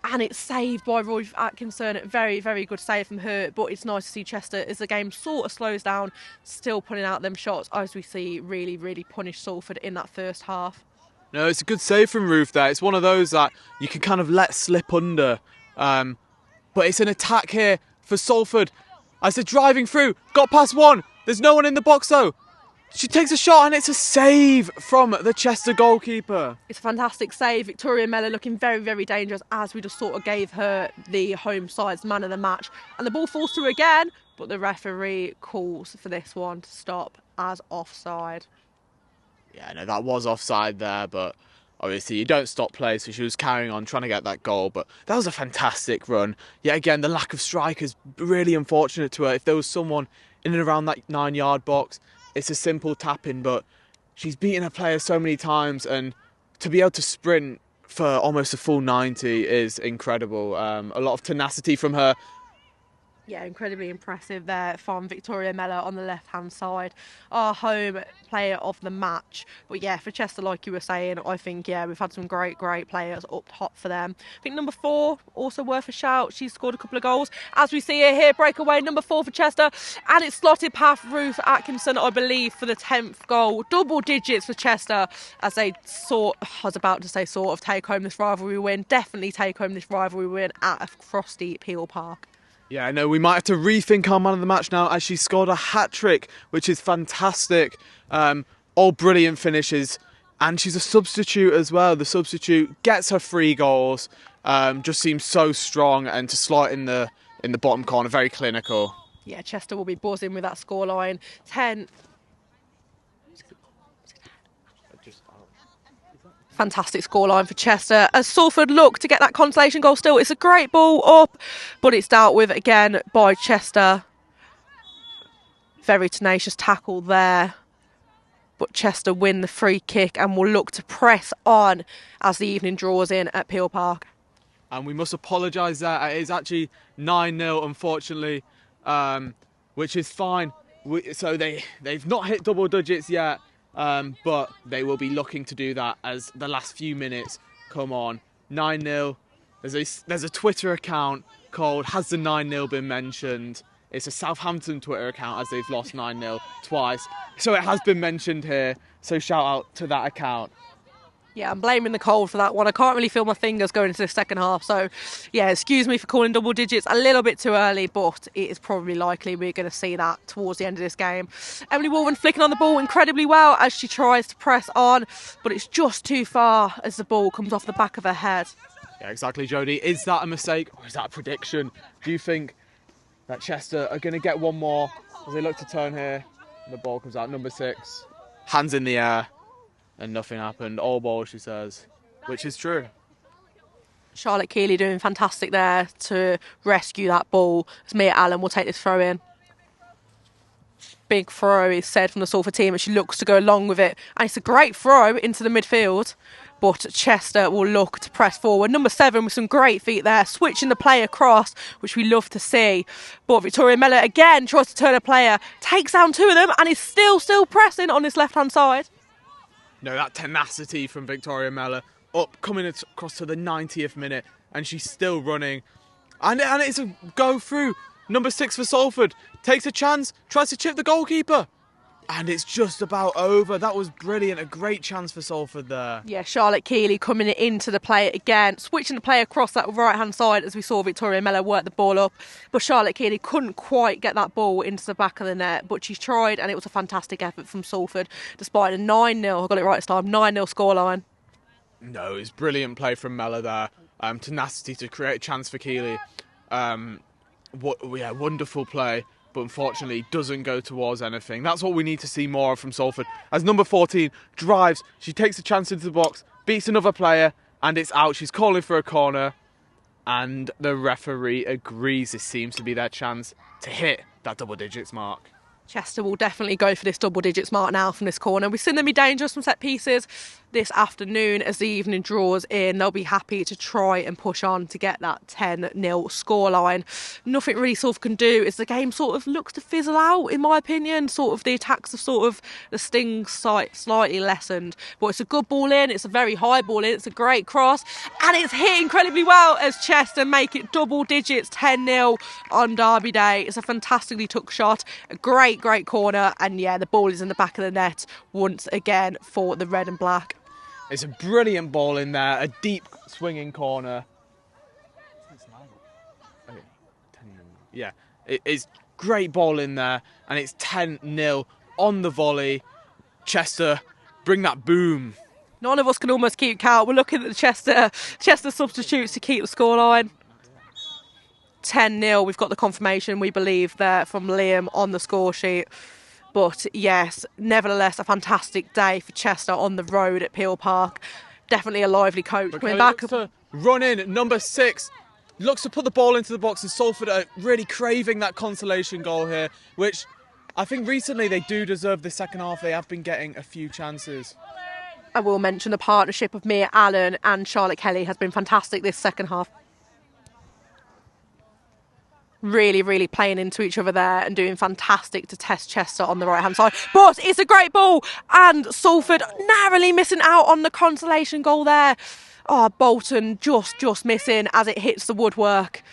And it's saved by Ruth Atkinson. Very, very good save from her. But it's nice to see Chester, as the game sort of slows down, still putting out them shots, as we see really, really punish Salford in that first half. No, it's a good save from Ruth there. It's one of those that you can kind of let slip under. But it's an attack here for Salford. I said driving through, got past one. There's no one in the box though. She takes a shot and it's a save from the Chester goalkeeper. It's a fantastic save. Victoria Mellor looking very, very dangerous, as we just sort of gave her the home side's man of the match. And the ball falls through again, but the referee calls for this one to stop as offside. Yeah, no, that was offside there, but obviously you don't stop play, so she was carrying on trying to get that goal. But that was a fantastic run. Yet again, the lack of strikers really unfortunate to her. If there was someone in and around that 9-yard box, it's a simple tap-in, but she's beaten her players so many times, and to be able to sprint for almost a full 90 is incredible. A lot of tenacity from her. Yeah, incredibly impressive there from Victoria Mellor on the left-hand side. Our home player of the match. But yeah, for Chester, like you were saying, I think, yeah, we've had some great players up top for them. I think number 4, also worth a shout. She's scored a couple of goals. As we see her here, breakaway, number 4 for Chester. And it's slotted past Ruth Atkinson, I believe, for the 10th goal. Double digits for Chester as they take home this rivalry win. Definitely take home this rivalry win at a frosty Peel Park. Yeah, I know, we might have to rethink our man of the match now, as she scored a hat-trick, which is fantastic. All brilliant finishes, and she's a substitute as well. The substitute gets her 3 goals, just seems so strong, and to slot in the bottom corner, very clinical. Yeah, Chester will be buzzing with that scoreline. 10. Fantastic scoreline for Chester as Salford look to get that consolation goal still. It's a great ball up, but it's dealt with again by Chester. Very tenacious tackle there. But Chester win the free kick and will look to press on as the evening draws in at Peel Park. And we must apologise that it is actually 9-0, unfortunately, which is fine. So they've not hit double digits yet. But they will be looking to do that as the last few minutes come on. 9-0. There's a Twitter account called Has the 9-0 Been Mentioned? It's a Southampton Twitter account, as they've lost 9-0 twice. So it has been mentioned here. So shout out to that account. Yeah, I'm blaming the cold for that one. I can't really feel my fingers going into the second half. So, yeah, excuse me for calling double digits a little bit too early, but it is probably likely we're going to see that towards the end of this game. Emily Wolven flicking on the ball incredibly well as she tries to press on, but it's just too far as the ball comes off the back of her head. Yeah, exactly, Jodi. Is that a mistake or is that a prediction? Do you think that Chester are going to get one more as they look to turn here? The ball comes out, number 6. Hands in the air. And nothing happened. All ball, she says, which is true. Charlotte Keeley doing fantastic there to rescue that ball as Mia Allen will take this throw in. Big throw is said from the Salford team and she looks to go along with it. And it's a great throw into the midfield. But Chester will look to press forward. Number 7 with some great feet there, switching the play across, which we love to see. But Victoria Mellor again tries to turn a player, takes down 2 of them and is still pressing on this left-hand side. No, that tenacity from Victoria Mellor, coming across to the 90th minute, and she's still running. And it's a go through. Number 6 for Salford takes a chance, tries to chip the goalkeeper. And it's just about over. That was brilliant. A great chance for Salford there. Yeah, Charlotte Keeley coming into the play again, switching the play across that right-hand side as we saw Victoria Mellor work the ball up. But Charlotte Keeley couldn't quite get that ball into the back of the net. But she's tried, and it was a fantastic effort from Salford, despite a 9-0, I got it right this time, 9-0 scoreline. No, it was brilliant play from Mellor there. Tenacity to create a chance for Keeley. Wonderful play. But unfortunately doesn't go towards anything. That's what we need to see more of from Salford. As number 14 drives, she takes a chance into the box, beats another player, and it's out. She's calling for a corner, and the referee agrees this seems to be their chance to hit that double digits mark. Chester will definitely go for this double digits mark now from this corner. We've seen them be dangerous from set pieces, this afternoon as the evening draws in. They'll be happy to try and push on to get that 10-0 scoreline. Nothing really Salford can do as the game sort of looks to fizzle out, in my opinion. Sort of the attacks have sort of, the sting slightly lessened. But it's a good ball in, it's a very high ball in, it's a great cross, and it's hit incredibly well as Chester make it double digits 10-0 on Derby Day. It's a fantastically took shot, a great corner, and yeah, the ball is in the back of the net once again for the red and black. It's a brilliant ball in there, a deep swinging corner. Yeah, it's great ball in there, and it's 10-0 on the volley. Chester, bring that boom. None of us can almost keep count. We're looking at the Chester substitutes to keep the scoreline. 10-0. We've got the confirmation, we believe, there from Liam on the score sheet. But yes, nevertheless, a fantastic day for Chester on the road at Peel Park. Definitely a lively coach. Coming back to run in at number 6. Looks to put the ball into the box, and Salford are really craving that consolation goal here, which I think recently they do deserve the second half. They have been getting a few chances. I will mention the partnership of Mia Allen and Charlotte Kelly has been fantastic this second half. Really playing into each other there and doing fantastic to test Chester on the right-hand side. But it's a great ball, and Salford narrowly missing out on the consolation goal there. Oh, Bolton just missing as it hits the woodwork.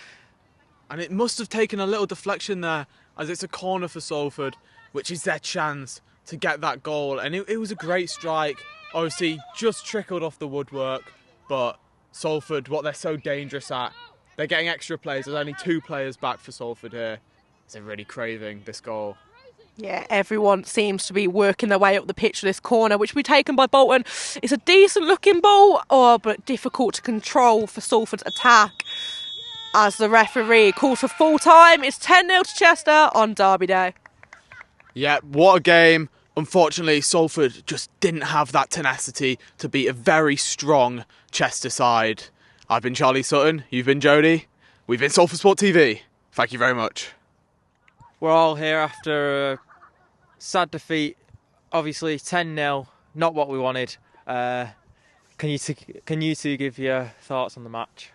And it must have taken a little deflection there, as it's a corner for Salford, which is their chance to get that goal. And it was a great strike. Obviously, just trickled off the woodwork. But Salford, what they're so dangerous at, they're getting extra players. There's only 2 players back for Salford here. They're really craving this goal. Yeah, everyone seems to be working their way up the pitch to this corner, which will be taken by Bolton. It's a decent-looking ball, but difficult to control for Salford's attack. As the referee calls for full time, it's 10-0 to Chester on Derby Day. Yeah, what a game. Unfortunately, Salford just didn't have that tenacity to beat a very strong Chester side. I've been Charlie Sutton, you've been Jodi. We've been Salford Sport TV. Thank you very much. We're all here after a sad defeat. Obviously, 10-0, not what we wanted. Can you two give your thoughts on the match?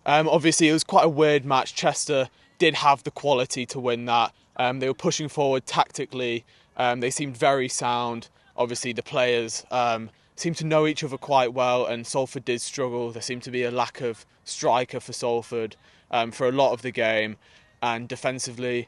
Obviously, it was quite a weird match. Chester did have the quality to win that. They were pushing forward tactically. They seemed very sound. Obviously, the players seemed to know each other quite well, and Salford did struggle. There seemed to be a lack of striker for Salford for a lot of the game. And defensively,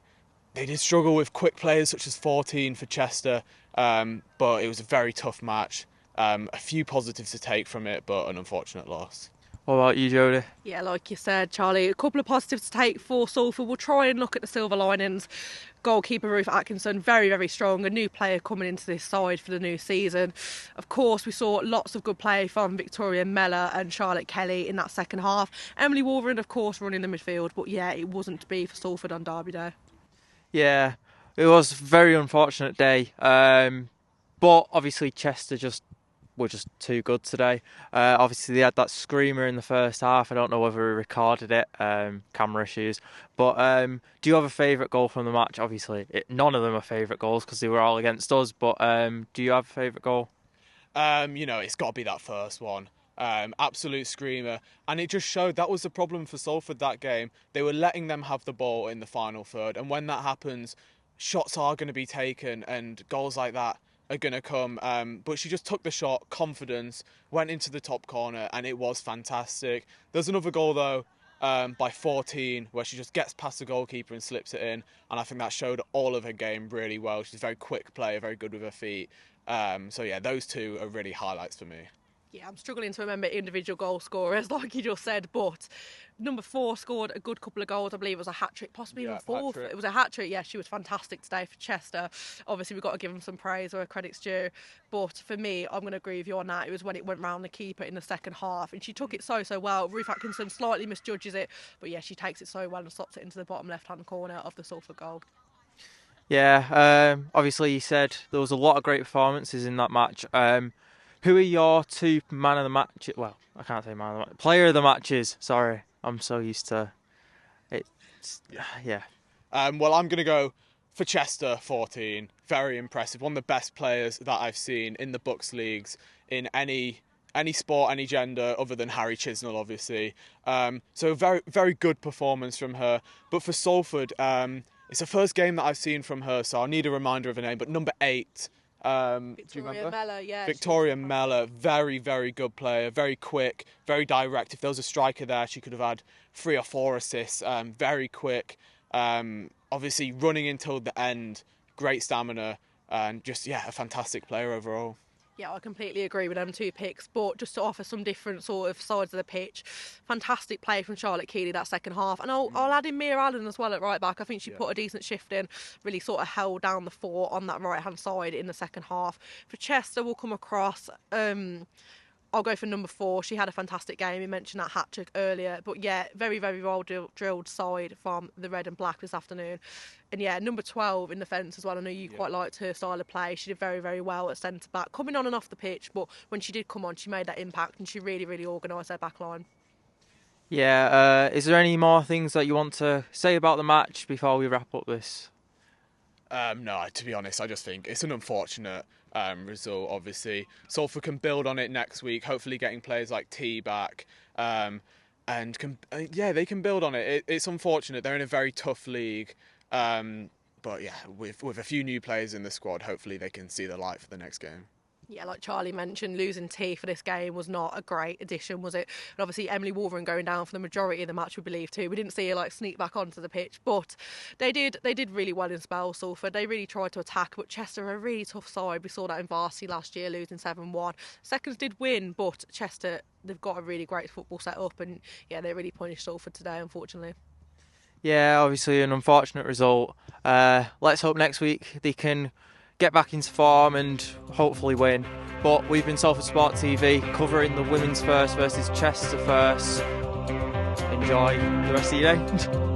they did struggle with quick players such as 14 for Chester, but it was a very tough match. A few positives to take from it, but an unfortunate loss. What about you, Jodi? Yeah, like you said, Charlie, a couple of positives to take for Salford. We'll try and look at the silver linings. Goalkeeper Ruth Atkinson, very strong. A new player coming into this side for the new season. Of course, we saw lots of good play from Victoria Mellor and Charlotte Kelly in that second half. Emily Wolverine, of course, running the midfield. But yeah, it wasn't to be for Salford on Derby Day. Yeah, it was a very unfortunate day. But obviously Chester were just too good today. Obviously they had that screamer in the first half. I don't know whether we recorded it, camera issues. But do you have a favourite goal from the match? Obviously none of them are favourite goals because they were all against us. But do you have a favourite goal? It's got to be that first one. Absolute screamer. And it just showed that was the problem for Salford that game. They were letting them have the ball in the final third. And when that happens, shots are going to be taken and goals like that are going to come. But she just took the shot, confidence, went into the top corner, and it was fantastic. There's another goal, though, by 14, where she just gets past the goalkeeper and slips it in. And I think that showed all of her game really well. She's a very quick player, very good with her feet. So, yeah, those two are really highlights for me. Yeah, I'm struggling to remember individual goal scorers, like you just said, but number 4 scored a good couple of goals. I believe it was a hat-trick, possibly even 4th. It was a hat-trick. Yeah, she was fantastic today for Chester. Obviously, we've got to give them some praise where credit's due. But for me, I'm going to agree with you on that. It was when it went round the keeper in the second half, and she took it so well. Ruth Atkinson slightly misjudges it, but yeah, she takes it so well and slots it into the bottom left-hand corner of the Salford goal. Yeah, obviously you said there was a lot of great performances in that match. Who are your 2 man of the match? Well, I can't say man of the match. Player of the matches. Sorry, I'm so used to it. Yeah. Well, I'm going to go for Chester, 14. Very impressive. One of the best players that I've seen in the Bucks leagues in any sport, any gender, other than Harry Chisnell, obviously. So very, very good performance from her. But for Salford, it's the first game that I've seen from her, so I'll need a reminder of her name. But number 8, do you remember? Mellor, yeah. Victoria Mellor, very, very good player, very quick, very direct. If there was a striker there, she could have had 3 or 4 assists. Very quick, obviously running until the end, great stamina, and just, yeah, a fantastic player overall. Yeah, I completely agree with them 2 picks, but just to offer some different sort of sides of the pitch, fantastic play from Charlotte Keeley that second half, and I'll add in Mia Allen as well at right back. I think she put a decent shift in, really sort of held down the fort on that right hand side in the second half. For Chester, we'll come across. I'll go for number 4. She had a fantastic game. We mentioned that hat-trick earlier. But, yeah, very, very well drilled side from the red and black this afternoon. And, yeah, number 12 in defence as well. I know you quite liked her style of play. She did very, very well at centre-back, coming on and off the pitch. But when she did come on, she made that impact and she really, really organised her back line. Yeah, is there any more things that you want to say about the match before we wrap up this? No, to be honest, I just think it's an unfortunate result, obviously. Salford can build on it next week, hopefully getting players like T back. And they can build on it. It's unfortunate. They're in a very tough league. But yeah, with a few new players in the squad, hopefully they can see the light for the next game. Yeah, like Charlie mentioned, losing T for this game was not a great addition, was it? And obviously Emily Wolverine going down for the majority of the match, we believe too. We didn't see her sneak back onto the pitch, but they did really well in spells. Salford, they really tried to attack, but Chester are a really tough side. We saw that in varsity last year, losing 7-1. Seconds did win, but Chester, they've got a really great football set up, and yeah, they really punished Salford today, unfortunately. Yeah, obviously an unfortunate result. Let's hope next week they can get back into form and hopefully win. But we've been Salford Sport TV covering the women's first versus Chester first. Enjoy the rest of your day.